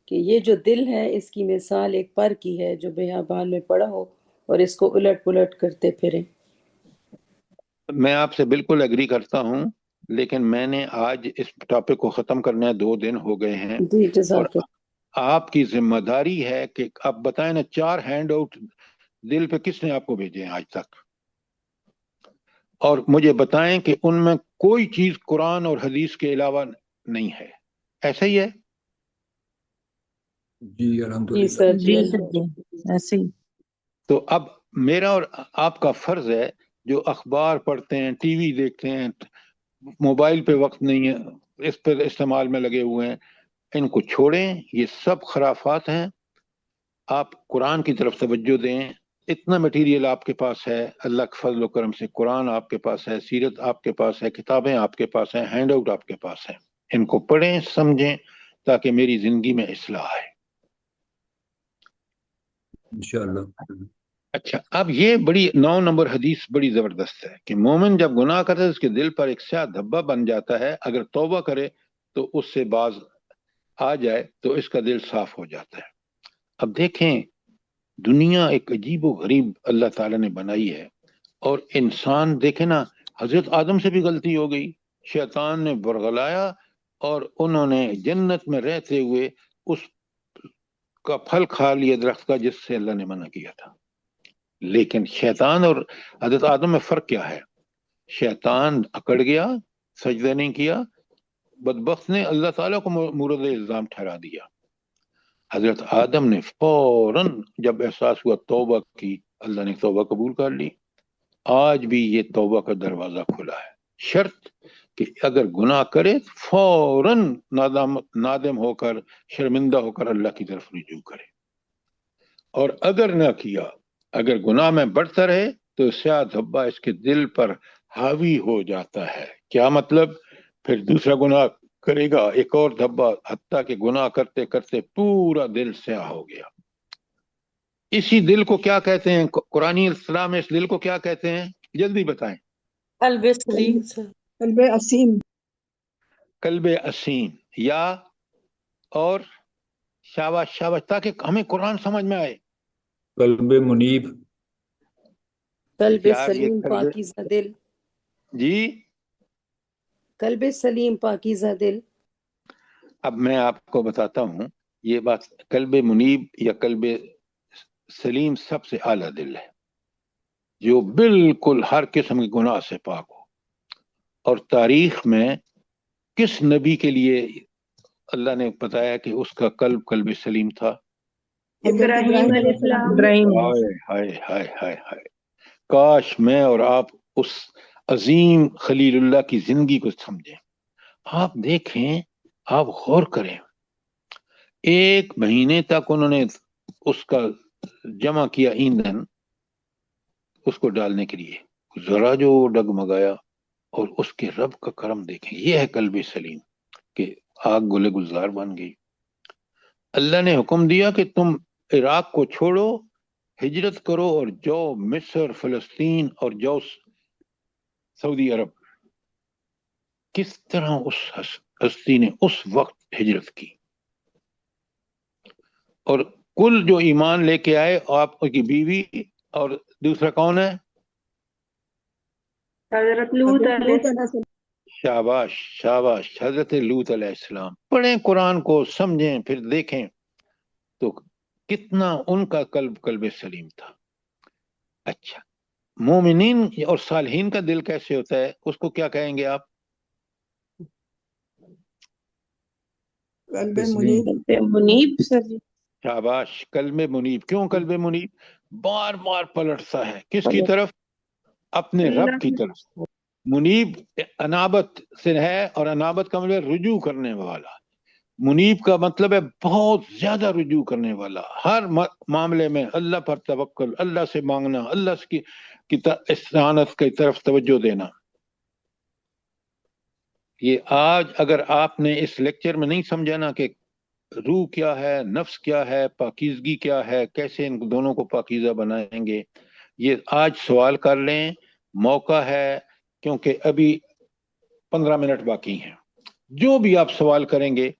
کہ یہ جو دل ہے اس کی مثال ایک پر کی ہے جو بیابان میں پڑا ہو اور اس کو الٹ پلٹ کرتے پھریں. میں آپ سے بالکل ایگری کرتا ہوں، لیکن میں نے آج اس ٹاپک کو ختم کرنے 2 دن ہو گئے ہیں، جی اور جزاک اللہ. آپ کی ذمہ داری ہے کہ آپ بتائیں نا 4 ہینڈ آؤٹ دل پہ کس نے آپ کو بھیجے ہیں آج تک، اور مجھے بتائیں کہ ان میں کوئی چیز قرآن اور حدیث کے علاوہ نہیں ہے. ایسا ہی ہے؟ جی جی الحمدللہ. سر جی جی سر جی ایسے ہی. تو اب میرا اور آپ کا فرض ہے جو اخبار پڑھتے ہیں، ٹی وی دیکھتے ہیں، موبائل پہ وقت نہیں ہے، اس پہ استعمال میں لگے ہوئے ہیں، ان کو چھوڑیں، یہ سب خرافات ہیں. آپ قرآن کی طرف توجہ دیں. اتنا مٹیریل آپ کے پاس ہے اللہ کے فضل و کرم سے، قرآن آپ کے پاس ہے، سیرت آپ کے پاس ہے، کتابیں آپ کے پاس ہیں، ہینڈ آؤٹ آپ کے پاس ہے. ان کو پڑھیں، سمجھیں، تاکہ میری زندگی میں اصلاح آئے. انشاءاللہ. اچھا، اب یہ بڑی 9 نمبر حدیث بڑی زبردست ہے کہ مومن جب گناہ کرتا ہے اس کے دل پر ایک سیاہ دھبا بن جاتا ہے، اگر توبہ کرے تو اس سے باز آ جائے تو اس کا دل صاف ہو جاتا ہے. اب دیکھیں دنیا ایک عجیب و غریب اللہ تعالیٰ نے بنائی ہے، اور انسان دیکھیں نا، حضرت آدم سے بھی غلطی ہو گئی، شیطان نے برگلایا اور انہوں نے جنت میں رہتے ہوئے اس کا پھل کھا لیا درخت کا جس سے اللہ نے منع کیا تھا. لیکن شیطان اور حضرت آدم میں فرق کیا ہے؟ شیطان اکڑ گیا، سجدہ نہیں کیا، بدبخت نے اللہ تعالیٰ کو مورد الزام ٹھہرا دیا. حضرت آدم نے فوراً جب احساس ہوا توبہ کی، اللہ نے توبہ قبول کر لی. آج بھی یہ توبہ کا دروازہ کھلا ہے، شرط کہ اگر گناہ کرے فوراً نادم ہو کر، شرمندہ ہو کر اللہ کی طرف رجوع کرے، اور اگر نہ کیا، اگر گناہ میں بڑھتا رہے تو سیاہ دھبا اس کے دل پر حاوی ہو جاتا ہے. کیا مطلب؟ پھر دوسرا گناہ کرے گا، ایک اور دھبا، حتیٰ کہ گناہ کرتے کرتے پورا دل سیاہ ہو گیا. اسی دل کو کیا کہتے ہیں قرآن اسلام میں؟ اس دل کو کیا کہتے ہیں؟ جلدی بتائیں. قلب سلیم سر. قلب اسیم. قلب اسیم، یا اور شاباش شاباش، تاکہ ہمیں قرآن سمجھ میں آئے. قلب منیب. قلب یار یہ سلیم قلب، پاکیزہ دل. جی قلب سلیم پاکیزہ دل. اب میں آپ کو بتاتا ہوں، یہ بات قلب منیب یا قلب سلیم سب سے اعلیٰ دل ہے، جو بالکل ہر قسم کے گناہ سے پاک ہو. اور تاریخ میں کس نبی کے لیے اللہ نے بتایا کہ اس کا قلب قلب سلیم تھا؟ ابراہیم علیہ السلام. ابراہیم ہائے ہائے ہائے ہائے ہائے، کاش میں اور آپ اس عظیم خلیل اللہ کی زندگی کو سمجھیں. آپ دیکھیں، آپ غور کریں، 1 مہینے تک انہوں نے اس کا جمع کیا ایندھن اس کو ڈالنے کے لیے، ذرا جو ڈگمگایا، اور اس کے رب کا کرم دیکھیں. یہ ہے قلب سلیم کہ آگ گلے گلزار بن گئی. اللہ نے حکم دیا کہ تم عراق کو چھوڑو، ہجرت کرو اور جاؤ مصر، فلسطین، اور جاؤ سعودی عرب. کس طرح اس ہستی نے اس وقت ہجرت کی، اور کل جو ایمان لے کے آئے آپ کی بیوی، اور دوسرا کون ہے؟ حضرت لوط علیہ السلام. شاباش شاباش، حضرت لوط علیہ السلام. پڑھیں قرآن کو، سمجھیں، پھر دیکھیں تو کتنا ان کا قلب سلیم تھا. اچھا، مومنین اور صالحین کا دل کیسے ہوتا ہے؟ اس کو کیا کہیں گے آپ؟ قلب منیب. قلب منیب سر جی. شاباش، قلب منیب. کیوں قلب منیب؟ بار بار پلٹتا ہے کس کی طرف؟ اپنے رب کی طرف. منیب انابت سے ہے، اور انابت کا مطلب رجوع کرنے والا. منیب کا مطلب ہے بہت زیادہ رجوع کرنے والا، ہر معاملے میں اللہ پر توکل، اللہ سے مانگنا، اللہ کی استعانت کی طرف توجہ دینا. یہ آج اگر آپ نے اس لیکچر میں نہیں سمجھا نا کہ روح کیا ہے، نفس کیا ہے، پاکیزگی کیا ہے، کیسے ان دونوں کو پاکیزہ بنائیں گے، یہ آج سوال کر لیں، موقع ہے، کیونکہ ابھی 15 منٹ باقی ہیں. جو بھی آپ سوال کریں گے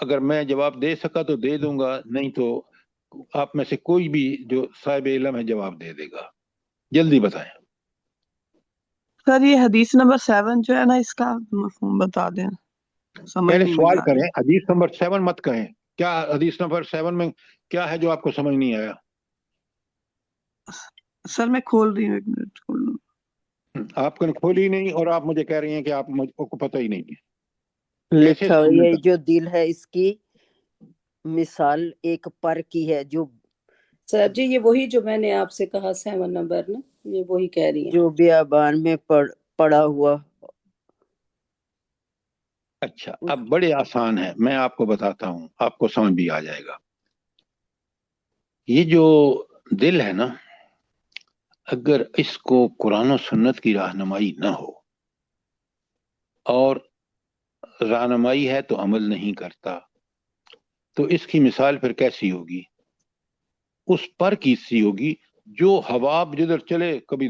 اگر میں جواب دے سکا تو دے دوں گا، نہیں تو آپ میں سے کوئی بھی جو صاحب علم ہے جواب دے دے گا. جلدی بتائیں. سر یہ حدیث نمبر 7 جو ہے نا اس کا مفہوم بتا دیں، سمجھ پہلے نہیں سوال مجھے آ کریں، رہی. حدیث نمبر 7 مت کہیں. کیا حدیث نمبر 7 میں کیا ہے جو آپ کو سمجھ نہیں آیا؟ سر میں کھول رہی ہوں، ایک منٹ کھول لوں. آپ نے کھولی نہیں اور آپ مجھے کہہ رہی ہیں کہ آپ کو پتہ ہی نہیں ہے. کیسے لکھا سامنے یہ کر جو دل ہے اس کی مثال ایک پر کی ہے جو صاحب جی یہ وہی جو میں نے آپ سے کہا 7 نمبر نا، یہ وہی کہہ رہی ہیں. جو بیابان میں پڑا ہوا. اچھا اب بڑے آسان ہے، میں آپ کو بتاتا ہوں، آپ کو سمجھ بھی آ جائے گا. یہ جو دل ہے نا، اگر اس کو قرآن و سنت کی رہنمائی نہ ہو اور رہنمائی ہے تو عمل نہیں کرتا، تو اس کی مثال پھر کیسی ہوگی؟ اس پر کی سی ہوگی جو حباب جدھر چلے، کبھی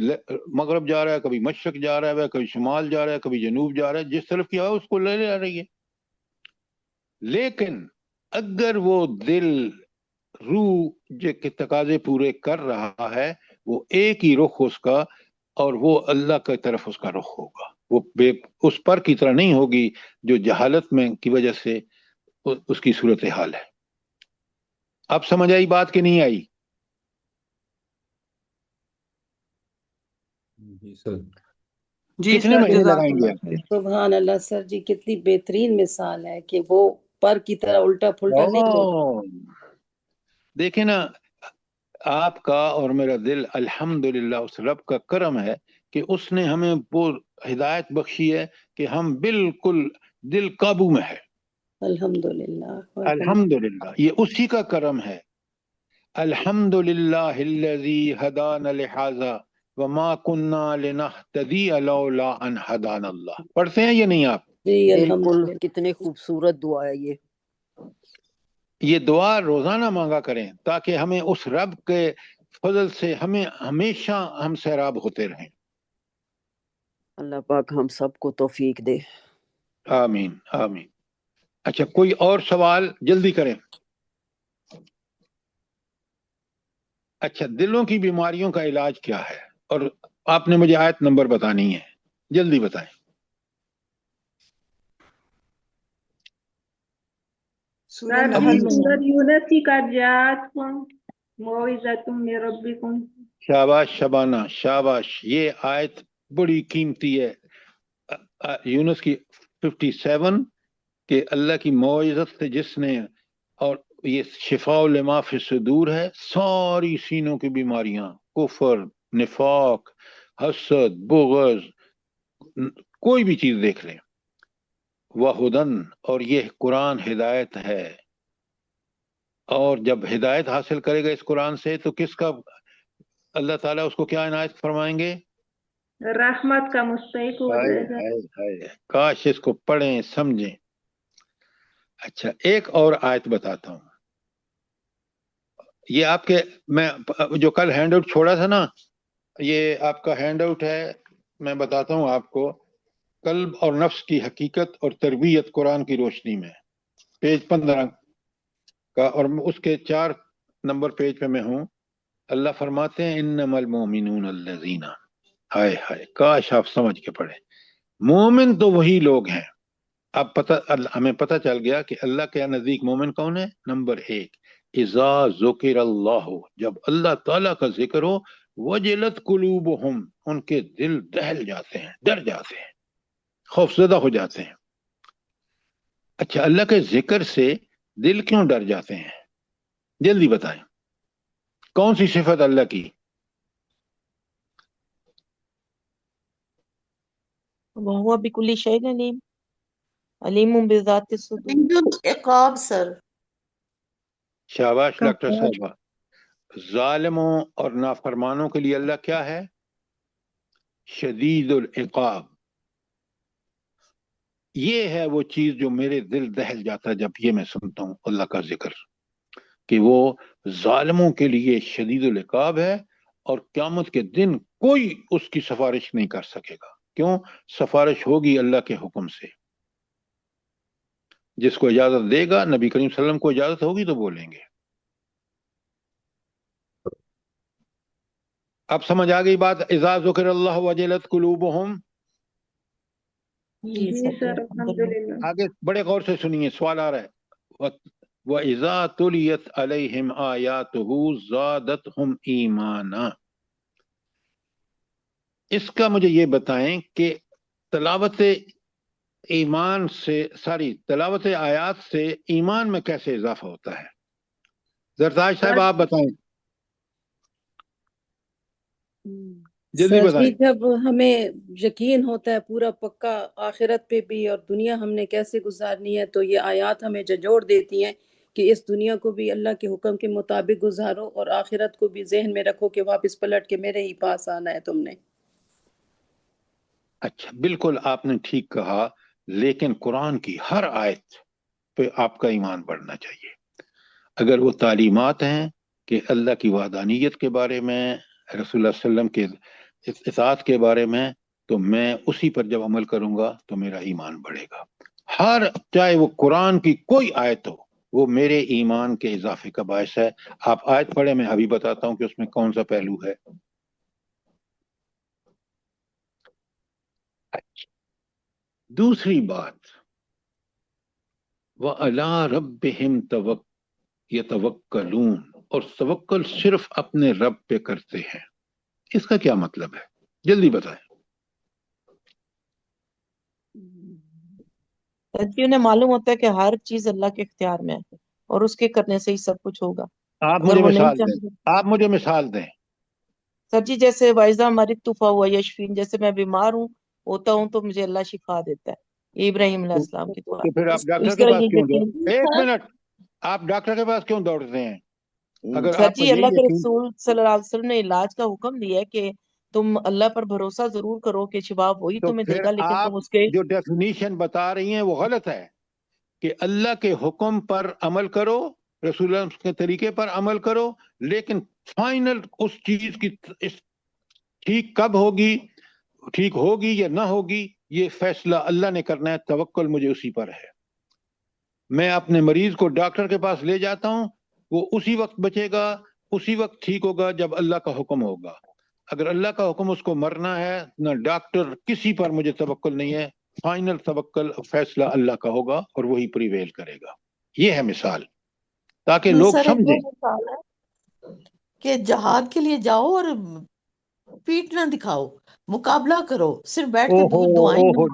مغرب جا رہا ہے، کبھی مشرق جا رہا ہے، کبھی شمال جا رہا ہے، کبھی جنوب جا رہا ہے، جس طرف کی ہوا اس کو لے آ رہی ہے. لیکن اگر وہ دل روح کے تقاضے پورے کر رہا ہے، وہ ایک ہی رخ اس کا، اور وہ اللہ کی طرف اس کا رخ ہوگا. وہ اس پر کی طرح نہیں ہوگی جو جہالت میں کی وجہ سے اس کی صورتحال ہے. اب سمجھ آئی بات کہ نہیں آئی؟ جی سر. جی کتنے سر مہینے جزاک لگائیں گے اللہ آپ؟ خیر. سبحان اللہ سر جی، کتنی بہترین مثال ہے کہ وہ پر کی طرح الٹا پھلٹا نہیں ہوگا. دیکھیں نا، آپ کا اور میرا دل الحمدللہ اس رب کا کرم ہے کہ اس نے ہمیں وہ ہدایت بخشی ہے کہ ہم بالکل دل قابو میں ہے. الحمدللہ. الحمدللہ یہ اسی کا کرم ہے. الحمدللہ الذی ہدانا لہذا وما کننا لنہتدی لولا ان ہدانا اللہ. پڑھتے ہیں یا نہیں آپ؟ جی بالکل الحمدللہ. کتنی خوبصورت دعا ہے یہ. یہ دعا روزانہ مانگا کریں تاکہ ہمیں اس رب کے فضل سے ہمیں ہمیشہ ہم سیراب ہوتے رہیں. اللہ پاک ہم سب کو توفیق دے. آمین آمین. اچھا کوئی اور سوال؟ جلدی کریں. اچھا دلوں کی بیماریوں کا علاج کیا ہے؟ اور آپ نے مجھے آیت نمبر بتانی ہے، جلدی بتائیں. سورہ سر نحل جی میں سورہ ہے. یونس ہی کا جاءتکم موعظۃ من ربکم. شاباش شبانہ شاباش. یہ آیت بڑی قیمتی ہے، یونس کی 57 کہ اللہ کی موعظت سے جس نے، اور یہ شفاء لما فی الصدور ہے، ساری سینوں کی بیماریاں، کفر، نفاق، حسد، بغض، کوئی بھی چیز دیکھ لیں. وہدن، اور یہ قرآن ہدایت ہے. اور جب ہدایت حاصل کرے گا اس قرآن سے تو کس کا اللہ تعالیٰ اس کو کیا عنایت فرمائیں گے؟ رحمت کا مستحق ہو ہائے جائے گا. ہائے ہائے، کاش اس کو پڑھیں سمجھیں. اچھا ایک اور آیت بتاتا ہوں. یہ آپ کے، میں جو کل ہینڈ آؤٹ چھوڑا تھا نا، یہ آپ کا ہینڈ آؤٹ ہے. میں بتاتا ہوں آپ کو، قلب اور نفس کی حقیقت اور تربیت قرآن کی روشنی میں، پیج 15 کا، اور اس کے 4 نمبر پیج پہ میں ہوں. اللہ فرماتے ہیں انما المؤمنون الذین، ہائے ہائے کاش آپ سمجھ کے پڑھیں. مومن تو وہی لوگ ہیں. اب ہمیں پتہ چل گیا کہ اللہ کے نزدیک مومن کون ہے. نمبر 1، اذا ذکر اللہ، جب اللہ تعالیٰ کا ذکر ہو، وجلت قلوبہم، ان کے دل دہل جاتے ہیں، ڈر جاتے ہیں، خوفزدہ ہو جاتے ہیں. اچھا اللہ کے ذکر سے دل کیوں ڈر جاتے ہیں؟ جلدی بتائیں، کون سی صفت اللہ کی؟ وہو بکل شیء علیم، علیم بذات الصدور. عقاب سر. شاباش ڈاکٹر کفار. صاحبہ. ظالموں اور نافرمانوں کے لیے اللہ کیا ہے؟ شدید العقاب. یہ ہے وہ چیز جو میرے دل دہل جاتا ہے جب یہ میں سنتا ہوں اللہ کا ذکر، کہ وہ ظالموں کے لیے شدید العقاب ہے اور قیامت کے دن کوئی اس کی سفارش نہیں کر سکے گا. کیوں؟ سفارش ہوگی اللہ کے حکم سے. جس کو اجازت دے گا، نبی کریم صلی اللہ علیہ وسلم کو اجازت ہوگی تو بولیں گے. اب سمجھ آ گئی بات؟ اذا ذکر اللہ وجلت قلوبہم. جی سر الحمدللہ. آگے بڑے غور سے سنیے، سوال آ رہا ہے. وَإِذَا تُلِيَتْ عَلَيْهِمْ آيَاتُهُ زَادَتْهُمْ ایمانا. اس کا مجھے یہ بتائیں کہ تلاوت ایمان سے تلاوت آیات سے ایمان میں کیسے اضافہ ہوتا ہے؟ زرتاج صاحب آپ بتائیں، جلدی سر جی، بتائیں. جب ہمیں یقین ہوتا ہے پورا پکا آخرت پہ بھی اور دنیا ہم نے کیسے گزارنی ہے، تو یہ آیات ہمیں جھنجھوڑ دیتی ہیں کہ اس دنیا کو بھی اللہ کے حکم کے مطابق گزارو اور آخرت کو بھی ذہن میں رکھو کہ واپس پلٹ کے میرے ہی پاس آنا ہے تم نے. اچھا، بالکل آپ نے ٹھیک کہا، لیکن قرآن کی ہر آیت پہ آپ کا ایمان بڑھنا چاہیے. اگر وہ تعلیمات ہیں کہ اللہ کی وحدانیت کے بارے میں، رسول اللہ صلی اللہ علیہ وسلم کے اطاعت کے بارے میں، تو میں اسی پر جب عمل کروں گا تو میرا ایمان بڑھے گا. چاہے وہ قرآن کی کوئی آیت ہو، وہ میرے ایمان کے اضافے کا باعث ہے. آپ آیت پڑھیں، میں ابھی بتاتا ہوں کہ اس میں کون سا پہلو ہے. دوسری بات، وَعَلَىٰ رَبِّهِمْ يَتَوَكَّلُونَ، اور توکل صرف اپنے رب پہ کرتے ہیں. اس کا کیا مطلب ہے؟ جلدی بتائیں. جی انہیں معلوم ہوتا ہے کہ ہر چیز اللہ کے اختیار میں ہے اور اس کے کرنے سے ہی سب کچھ ہوگا. آپ اگر مجھے وہ نہیں مثال دیں، چاہتے آپ مجھے مثال دیں. سر جی، جیسے وائزہ مرضت فہو یشفین، جیسے میں بیمار ہوتا ہوں تو مجھے اللہ شفا دیتا ہے، یہ ابراہیم علیہ السلام کی دعا تو پھر ہے. آپ ڈاکٹر اس کے طرح پاس یہ کیوں یقین. ایک منٹ، آپ ڈاکٹر کے پاس کیوں دوڑتے ہیں؟ اگر سر آپ کو جی اللہ یہی کے یقین، رسول صلی اللہ علیہ وسلم نے علاج کا حکم دیا ہے کہ تم اللہ پر بھروسہ ضرور کرو کہ شفا وہی تو تمہیں دے پھر گا، لیکن آپ تم اس کے. جو ڈیفینیشن بتا رہی ہیں وہ غلط ہے کہ اللہ کے حکم پر عمل کرو، رسول اللہ کے طریقے پر عمل کرو، لیکن فائنل اس چیز کی ٹھیک کب ہوگی، ٹھیک ہوگی یا نہ ہوگی، یہ فیصلہ اللہ نے کرنا ہے. توکل مجھے اسی پر ہے. میں اپنے مریض کو ڈاکٹر کے پاس لے جاتا ہوں، وہ اسی وقت بچے گا، اسی وقت ٹھیک ہوگا جب اللہ کا حکم ہوگا. اگر اللہ کا حکم اس کو مرنا ہے، نہ ڈاکٹر کسی پر مجھے توکل نہیں ہے. فائنل توکل فیصلہ اللہ کا ہوگا اور وہی پریویل کرے گا. یہ ہے مثال، تاکہ لوگ سر ایک وہ سمجھیں. مثال ہے کہ جہاد کے لیے جاؤ اور پیٹ نہ دکھاؤ، مقابلہ کرو، صرف بیٹھ کے دور دعائیں نہ مانگو.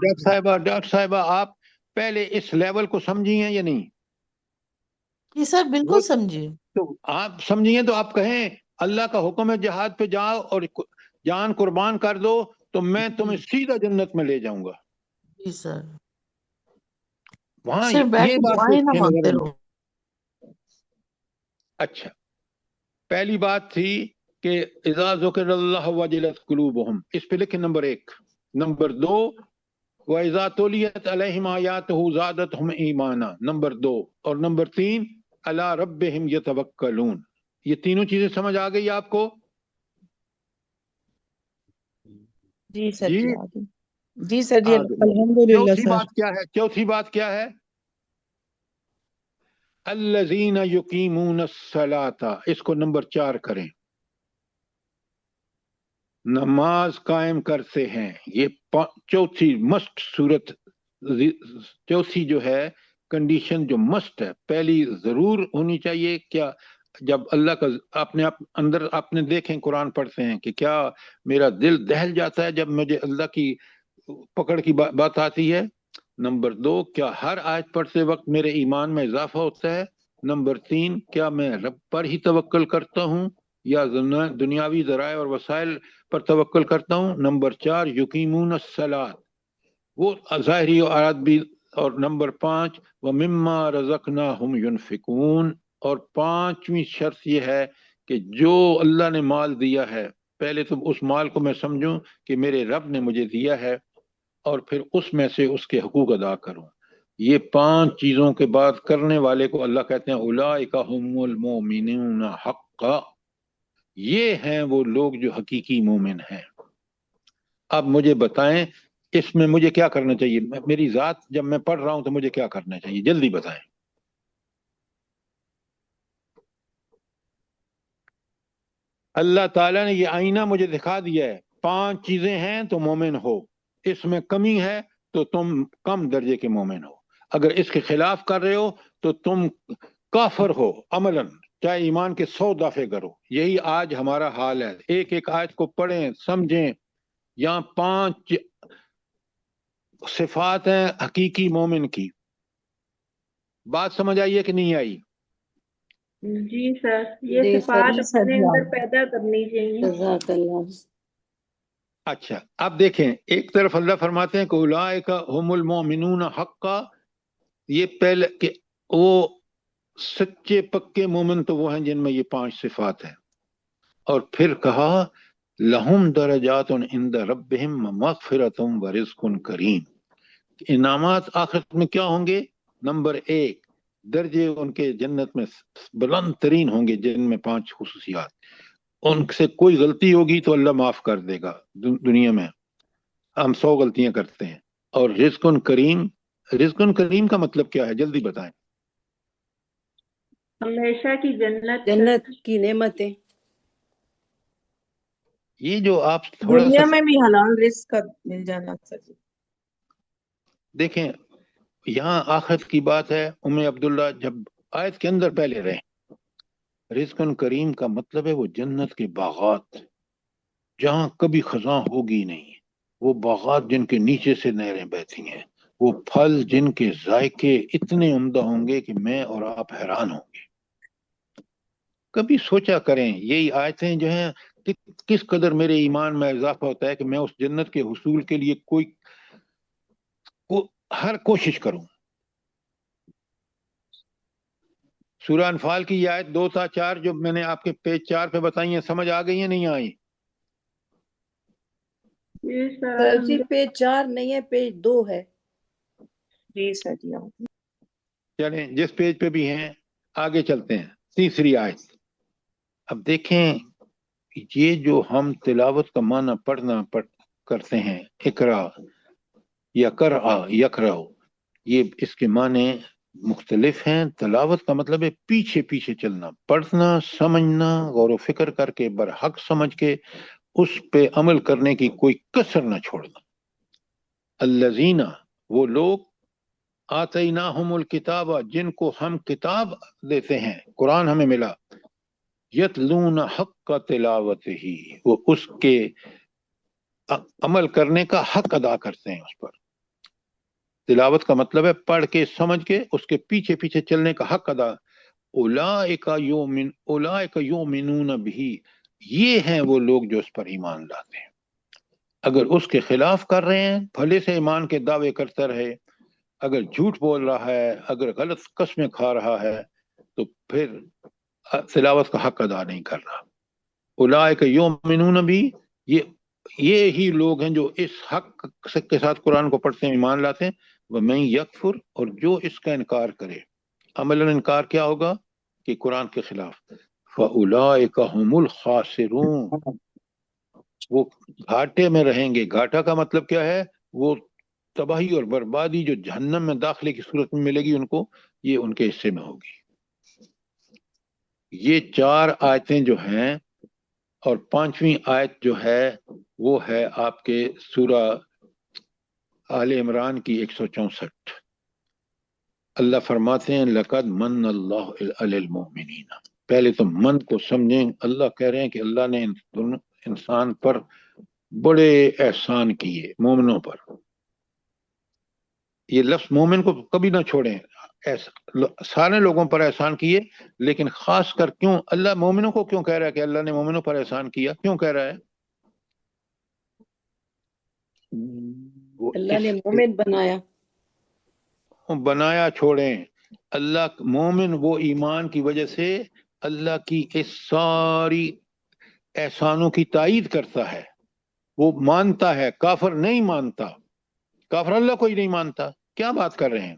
ڈاکٹر صاحبہ آپ پہلے اس لیول کو سمجھی ہیں یا نہیں؟ جی سر بالکل سمجھے. تو آپ سمجھیے تو آپ کہیں اللہ کا حکم ہے جہاد پہ جاؤ اور جان قربان کر دو تو میں تمہیں سیدھا جنت میں لے جاؤں گا. جی سر، وہاں صرف بیٹھ یہ کے بات دعائیں نہ نظر مانگتے آئی. رہو. اچھا، پہلی بات تھی کہ اذا ذکر اللہ وجلت قلوبہم، اس پہ لکھیں نمبر 1. نمبر 2، وَإِذَا تُلِيَتْ عَلَيْهِمْ آيَاتُهُ زَادَتْهُمْ ایمانا. نمبر 2. اور نمبر 3، عَلَىٰ رَبِّهِمْ يَتَوَكَّلُونَ. یہ تینوں چیزیں سمجھ آ گئی آپ کو؟ جی سر جی جی آگے. جی سر جی آگے. الحمدللہ چوتھی سر. بات کیا ہے؟ چوتھی بات کیا ہے؟ الذین یقیمون الصلاۃ. اس کو نمبر 4 کریں. نماز قائم کرتے ہیں. یہ چوتھی مسٹ صورت، چوتھی جو ہے کنڈیشن جو مسٹ ہے. پہلی ضرور ہونی چاہیے. کیا؟ جب اللہ کا اپنے اندر اپنے دیکھیں، قرآن پڑھتے ہیں کہ کیا میرا دل دہل جاتا ہے جب مجھے اللہ کی پکڑ کی بات آتی ہے. نمبر 2، کیا ہر آیت پڑھتے وقت میرے ایمان میں اضافہ ہوتا ہے. نمبر 3، کیا میں رب پر ہی توکل کرتا ہوں یا دنیاوی ذرائع اور وسائل پر توکل کرتا ہوں. نمبر 4، یقیمون الصلاۃ، وہ ظاہری اور بھی. اور نمبر 5، وَمِمَّا رَزَقْنَاهُمْ يُنْفِقُونَ. اور 5ویں شرط یہ ہے کہ جو اللہ نے مال دیا ہے، پہلے تو اس مال کو میں سمجھوں کہ میرے رب نے مجھے دیا ہے اور پھر اس میں سے اس کے حقوق ادا کروں. یہ 5 چیزوں کے بعد کرنے والے کو اللہ کہتے ہیں اولئک هم المؤمنون حقا. یہ ہیں وہ لوگ جو حقیقی مومن ہیں۔ اب مجھے بتائیں اس میں مجھے کیا کرنا چاہیے؟ میری ذات جب میں پڑھ رہا ہوں تو مجھے کیا کرنا چاہیے؟ جلدی بتائیں۔ اللہ تعالیٰ نے یہ آئینہ مجھے دکھا دیا ہے، 5 چیزیں ہیں تو مومن ہو، اس میں کمی ہے تو تم کم درجے کے مومن ہو، اگر اس کے خلاف کر رہے ہو تو تم کافر ہو عملاً، چاہے ایمان کے 100 دفعے کرو۔ یہی آج ہمارا حال ہے۔ ایک ایک آیت کو پڑھیں، سمجھیں۔ یہاں 5 صفات ہیں حقیقی مومن کی۔ بات سمجھ آئی ہے کہ نہیں آئی؟ جی سر، یہ جی سر، صفات اپنے اندر پیدا کرنی چاہیے۔ جزاک اللہ۔ اچھا اب دیکھیں، ایک طرف اللہ فرماتے ہیں کہ اولئک هم المؤمنون حقا، یہ پہلے کہ وہ سچے پکے مومن تو وہ ہیں جن میں یہ 5 صفات ہیں، اور پھر کہا لہم درجات عند ربہم مغفرۃ ورزق کریم، انعامات آخرت میں کیا ہوں گے؟ نمبر 1، درجے ان کے جنت میں بلند ترین ہوں گے، جن میں 5 خصوصیات، ان سے کوئی غلطی ہوگی تو اللہ معاف کر دے گا۔ دنیا میں ہم 100 غلطیاں کرتے ہیں۔ اور رزق کریم، رزق کریم کا مطلب کیا ہے؟ جلدی بتائیں۔ ہمیشہ کی جنت سر۔ جنت کی نعمتیں۔ یہ جو آپ تھوڑا سا دنیا میں بھی حلال رزق کا مل جانا سر جی۔ دیکھیں، یہاں آخرت کی بات ہے۔ ام عبداللہ جب آیت کے اندر پہلے رہیں، رزق کریم کا مطلب ہے وہ جنت کے باغات جہاں کبھی خزاں ہوگی نہیں، وہ باغات جن کے نیچے سے نہریں بہتی ہیں، وہ پھل جن کے ذائقے اتنے عمدہ ہوں گے کہ میں اور آپ حیران ہوں گے۔ کبھی سوچا کریں یہی آیتیں جو ہیں کہ کس قدر میرے ایمان میں اضافہ ہوتا ہے کہ میں اس جنت کے حصول کے لیے ہر کوشش کروں۔ سورہ انفال کی یہ آیت 2 تا 4 جو میں نے آپ کے پیج 4 پہ بتائی ہیں، سمجھ آ گئی ہیں نہیں آئی؟ جی سر، سر جی پیج 4 نہیں ہے، پیج 2 ہے۔ جی سر جی۔ چلیں جس پیج پہ بھی ہیں آگے چلتے ہیں۔ تیسری آیت اب دیکھیں، یہ جو ہم تلاوت کا معنی پڑھنا کرتے ہیں، اقرا یا قرأ یقرأ، یہ اس کے معنی مختلف ہیں۔ تلاوت کا مطلب ہے پیچھے پیچھے چلنا، پڑھنا، سمجھنا، غور و فکر کر کے برحق سمجھ کے اس پہ عمل کرنے کی کوئی کسر نہ چھوڑنا۔ الذین، وہ لوگ، آتیناہم الکتاب، جن کو ہم کتاب دیتے ہیں، قرآن ہمیں ملا، یتلون حق تلاوت ہی، وہ اس کے عمل کرنے کا حق ادا کرتے ہیں اس پر۔ تلاوت کا مطلب ہے پڑھ کے سمجھ کے اس کے پیچھے پیچھے چلنے کا حق ادا۔ اولئک یؤمنون بہ، یہ ہیں وہ لوگ جو اس پر ایمان لاتے ہیں۔ اگر اس کے خلاف کر رہے ہیں، بھلے سے ایمان کے دعوے کرتا رہے، اگر جھوٹ بول رہا ہے، اگر غلط قسمیں کھا رہا ہے، تو پھر تلاوت کا حق ادا نہیں کر رہا۔ اولئک یؤمنون بہ، یہ ہی لوگ ہیں جو اس حق کے ساتھ قرآن کو پڑھتے ہیں، ایمان لاتے ہیں۔ وَمَن یکفر، اور جو اس کا انکار کرے، عملاً انکار کیا ہوگا کہ قرآن کے خلاف، فَأُولَئِكَ هُمُ الْخَاسِرُونَ، وہ گھاٹے میں رہیں گے۔ گھاٹا کا مطلب کیا ہے؟ وہ تباہی اور بربادی جو جہنم میں داخلے کی صورت میں ملے گی ان کو، یہ ان کے حصے میں ہوگی۔ یہ 4 آیتیں جو ہیں، اور 5ویں آیت جو ہے وہ ہے آپ کے سورہ آل عمران کی 164۔ اللہ فرماتے ہیں لقد من اللہ علی المؤمنین، پہلے تو من کو سمجھیں۔ اللہ کہہ رہے ہیں کہ اللہ نے انسان پر بڑے احسان کیے، مومنوں پر۔ یہ لفظ مومن کو کبھی نہ چھوڑیں، سارے لوگوں پر احسان کیے، لیکن خاص کر کیوں اللہ مومنوں کو کیوں کہہ رہا ہے کہ اللہ نے مومنوں پر احسان کیا؟ کیوں کہہ رہا ہے؟ اللہ نے مومن بنایا چھوڑیں۔ اللہ مومن وہ ایمان کی وجہ سے اللہ کی اس ساری احسانوں کی تائید کرتا ہے، وہ مانتا ہے۔ کافر نہیں مانتا، کافر اللہ کو ہی نہیں مانتا۔ کیا بات کر رہے ہیں؟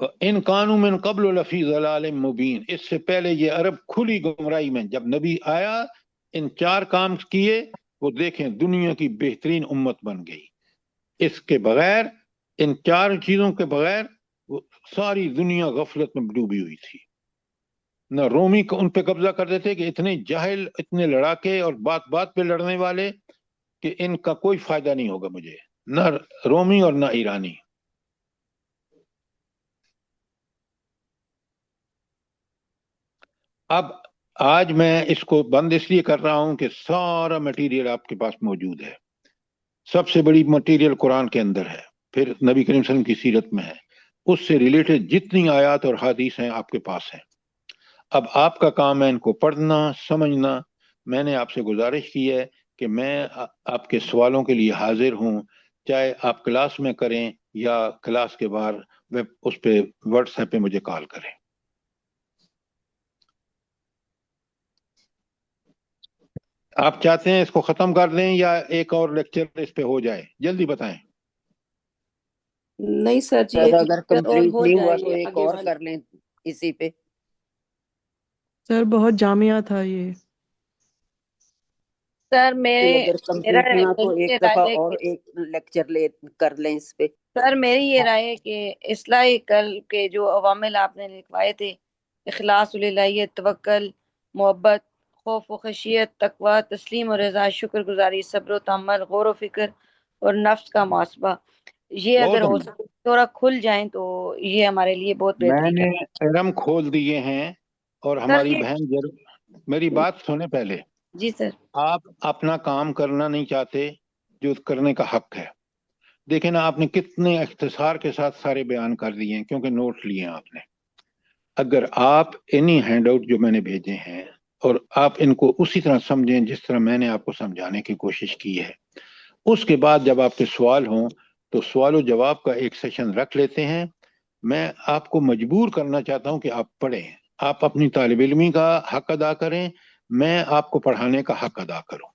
ان قانو من قبل لفی ضلال مبین، اس سے پہلے یہ عرب کھلی گمراہی میں، جب نبی آیا ان 4 کام کیے، وہ دیکھیں دنیا کی بہترین امت بن گئی۔ اس کے بغیر، ان 4 چیزوں کے بغیر وہ ساری دنیا غفلت میں ڈوبی ہوئی تھی۔ نہ رومی کو ان پہ قبضہ کرتے تھے کہ اتنے جاہل، اتنے لڑاکے اور بات بات پہ لڑنے والے کہ ان کا کوئی فائدہ نہیں ہوگا مجھے، نہ رومی اور نہ ایرانی۔ اب آج میں اس کو بند اس لیے کر رہا ہوں کہ سارا مٹیریل آپ کے پاس موجود ہے۔ سب سے بڑی مٹیریل قرآن کے اندر ہے، پھر نبی کریم صلی اللہ علیہ وسلم کی سیرت میں ہے، اس سے ریلیٹڈ جتنی آیات اور حدیث ہیں آپ کے پاس ہیں۔ اب آپ کا کام ہے ان کو پڑھنا، سمجھنا۔ میں نے آپ سے گزارش کی ہے کہ میں آپ کے سوالوں کے لیے حاضر ہوں، چاہے آپ کلاس میں کریں یا کلاس کے باہر اس پہ واٹس ایپ پہ مجھے کال کریں۔ آپ چاہتے ہیں اس کو ختم کر دیں یا ایک اور لیکچر اس پہ ہو جائے؟ جلدی بتائیں۔ نہیں سر جی، ایک اگر لیکچر اور کمپلیٹ ہو نہیں ہوا جائے تو یہ ایک آگے اور والی۔ کر لیں اسی پہ۔ سر بہت جامعہ تھا یہ۔ سر اگر میرا کمپلیٹ نہیں ہوا تو میری ایک یہ دفعہ رائے ہے اور کہ ایک لیکچر کر لیں اس پہ۔ سر میری یہ رائے ہے کہ اصلاحی کل کے جو عوامل آپ نے لکھوائے تھے، اخلاص الہیت، توکل، محبت، خوف و خشیت، تقوی، تسلیم و رضا، شکر گزاری، صبر و تحمل، غور و فکر اور نفس کا محاسبہ، یہ اگر ہو سکے تھوڑا کھل جائیں تو یہ ہمارے لیے بہت میں بہترین نے ہے۔ علم کھول دیے ہیں، اور ہماری بہن میری بات سنیں پہلے۔ جی سر۔ آپ اپنا کام کرنا نہیں چاہتے جو کرنے کا حق ہے۔ دیکھیں نا، آپ نے کتنے اختصار کے ساتھ سارے بیان کر دیے ہیں کیونکہ نوٹ لیے ہیں آپ نے۔ اگر آپ انہی ہینڈ آؤٹ جو میں نے بھیجے ہیں اور آپ ان کو اسی طرح سمجھیں جس طرح میں نے آپ کو سمجھانے کی کوشش کی ہے، اس کے بعد جب آپ کے سوال ہوں تو سوال و جواب کا ایک سیشن رکھ لیتے ہیں۔ میں آپ کو مجبور کرنا چاہتا ہوں کہ آپ پڑھیں، آپ اپنی طالب علمی کا حق ادا کریں، میں آپ کو پڑھانے کا حق ادا کروں۔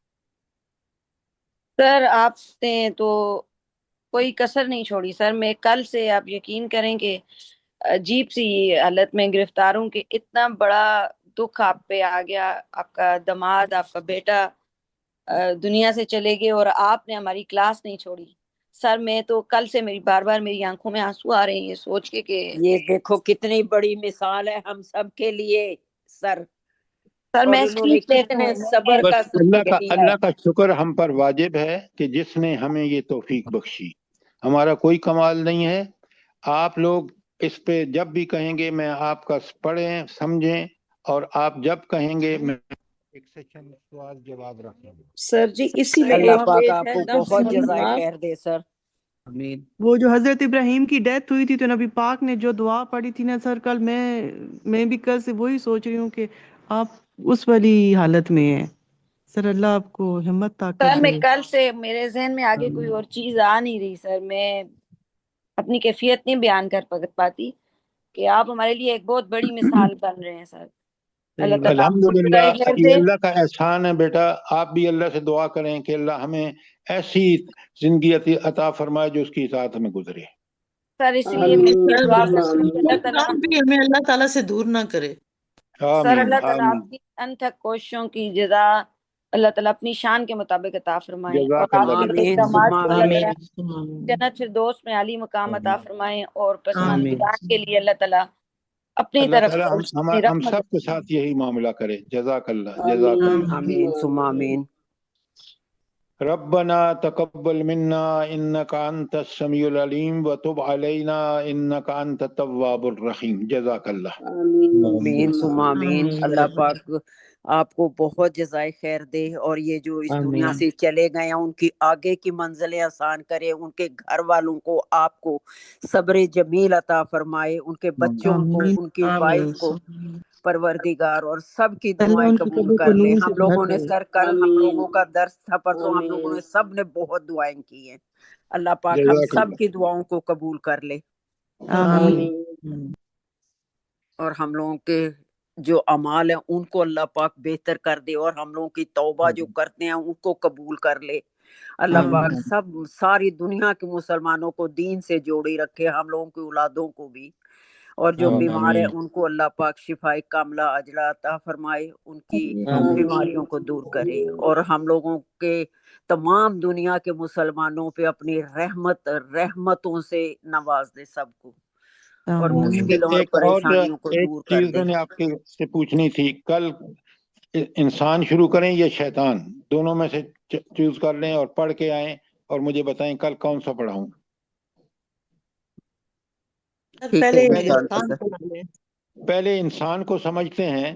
سر آپ نے تو کوئی کسر نہیں چھوڑی سر۔ میں کل سے آپ یقین کریں کہ عجیب سی حالت میں گرفتار ہوں کہ اتنا بڑا دکھ آپ پہ آ گیا، آپ کا داماد، آپ کا بیٹا دنیا سے چلے گئے اور آپ نے ہماری کلاس نہیں چھوڑی۔ سر میں تو کل سے بار بار میری آنکھوں میں آنسو آ رہے ہیں یہ سوچ کے کہ یہ دیکھو کتنی بڑی مثال ہے ہم سب کے لیے سر، سر اور میں انہوں نے اسکرین کتنے صبر بس کا سبق دیا ہے۔ اللہ کا شکر ہم پر واجب ہے کہ جس نے ہمیں یہ توفیق بخشی۔ ہمارا کوئی کمال نہیں ہے۔ آپ لوگ اس پہ جب بھی کہیں گے میں آپ کا پڑھیں، سمجھیں، اور آپ جب کہیں گے میں ایک سیشن سوال جواب رکھیں گے۔ سر جی اسی میں اللہ ایک پاک پیج آپ ہے کو نفس بہت اور جزائے نماز۔ خیر دے سر۔ وہ جو حضرت ابراہیم کی ڈیتھ ہوئی تھی تو نبی پاک نے جو دعا پڑھی تھی نا سر، کل میں بھی کل سے وہی سوچ رہی ہوں کہ آپ اس والی حالت میں ہیں۔ سر اللہ آپ کو ہمت سر طاقت میں دے۔ کل سے میرے ذہن میں آگے کوئی اور چیز آ نہیں رہی سر، میں اپنی کیفیت نہیں بیان کر پاتی کہ آپ ہمارے لیے ایک بہت بڑی مثال بن رہے ہیں سر۔ اللہ تعالیٰ آپ کو الحمدللہ، جزائے خیر یہ دے۔ اللہ کا احسان ہے بیٹا۔ آپ بھی اللہ سے دعا کریں کہ اللہ ہمیں ایسی زندگی عطا فرمائے جو اس کی اطاعت میں گزرے۔ سر اسی لیے میں یہ دعا کرتی ہوں کہ اللہ تعالیٰ آپ بھی ہمیں اللہ تعالیٰ سے دور نہ کرے۔ سر آمین اللہ تعالیٰ آمین۔ آپ کی انتھک کوششوں کی جزا اللہ تعالیٰ اپنی شان کے مطابق عطا فرمائیں، اور جزاک آپ اللہ کے بیٹا، آمین داماد ثم کو اللہ آمین۔ تعالیٰ جنت فردوس میں عالی مقام عطا فرمائیں، اور آمین۔ پسماندگان کے لیے اللہ تعالیٰ اپنی اللہ طرف تعالیٰ سے اپنی ہم رحمت۔ سب کے ساتھ یہی معاملہ کرے۔ جزاک اللہ، جزاک اللہ۔ آمین ثم آمین۔ ربنا تقبل منا انك انت السميع العليم وتب علينا انك انت التواب الرحيم۔ جزاک اللہ۔ آمین ثم آمین۔ اللہ پاک آپ کو بہت جزائے خیر دے، اور یہ جو اس دنیا سے چلے گئے ہیں ان کی آگے کی منزلیں آسان کرے، ان کے گھر والوں کو آپ کو صبر جمیل عطا فرمائے، ان کے بچوں کو، ان کی وائف کو پروردگار، اور سب کی اللہ دعائیں ان کی قبول قبر کو کر لے۔ نور سے ہم بھر لوگوں نے دے۔ سر کل ہم لوگوں کا درس تھا پرسوں، ہم لوگوں نے سب نے بہت دعائیں کی ہیں۔ اللہ پاک ہم جزاک سب اللہ۔ کی دعاؤں کو قبول کر لے، آمین۔ اور ہم لوگوں کے جو اعمال ہیں ان کو اللہ پاک بہتر کر دے، اور ہم لوگوں کی توبہ جو کرتے ہیں ان کو قبول کر لے۔ اللہ پاک ساری دنیا کے مسلمانوں کو دین سے جوڑی رکھے، ہم لوگوں کی اولادوں کو بھی۔ اور جو بیمار ہے آمین ان کو اللہ پاک شفائے کاملہ عاجلہ عطا فرمائے، ان کی آمین بیماریوں کو دور کرے، اور ہم لوگوں کے تمام دنیا کے مسلمانوں پہ اپنی رحمتوں سے نواز دے سب کو، اور مشکلوں اور ایک اور پریشانیوں کو ایک دور کر چیز دے۔ میں نے آپ کے سے پوچھنی تھی، کل انسان شروع کریں یا شیطان، دونوں میں سے چوز کر لیں اور پڑھ کے آئیں اور مجھے بتائیں کل کون سا پڑھاؤں۔ ٹھیک ہے پہلے پہلے انشاءاللہ انسان سر۔ کو ڈالیں۔ پہلے انسان کو سمجھتے ہیں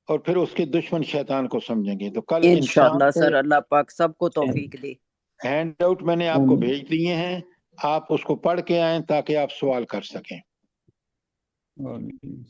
اور پھر اس کے دشمن شیطان کو سمجھیں گے۔ تو کل انسان انشاءاللہ کو سر، اللہ پاک سب کو توفیق دے۔ ہینڈ آؤٹ میں نے آپ کو بھیج دیے ہیں، آپ اس کو پڑھ کے آئیں تاکہ آپ سوال کر سکیں۔ آمین۔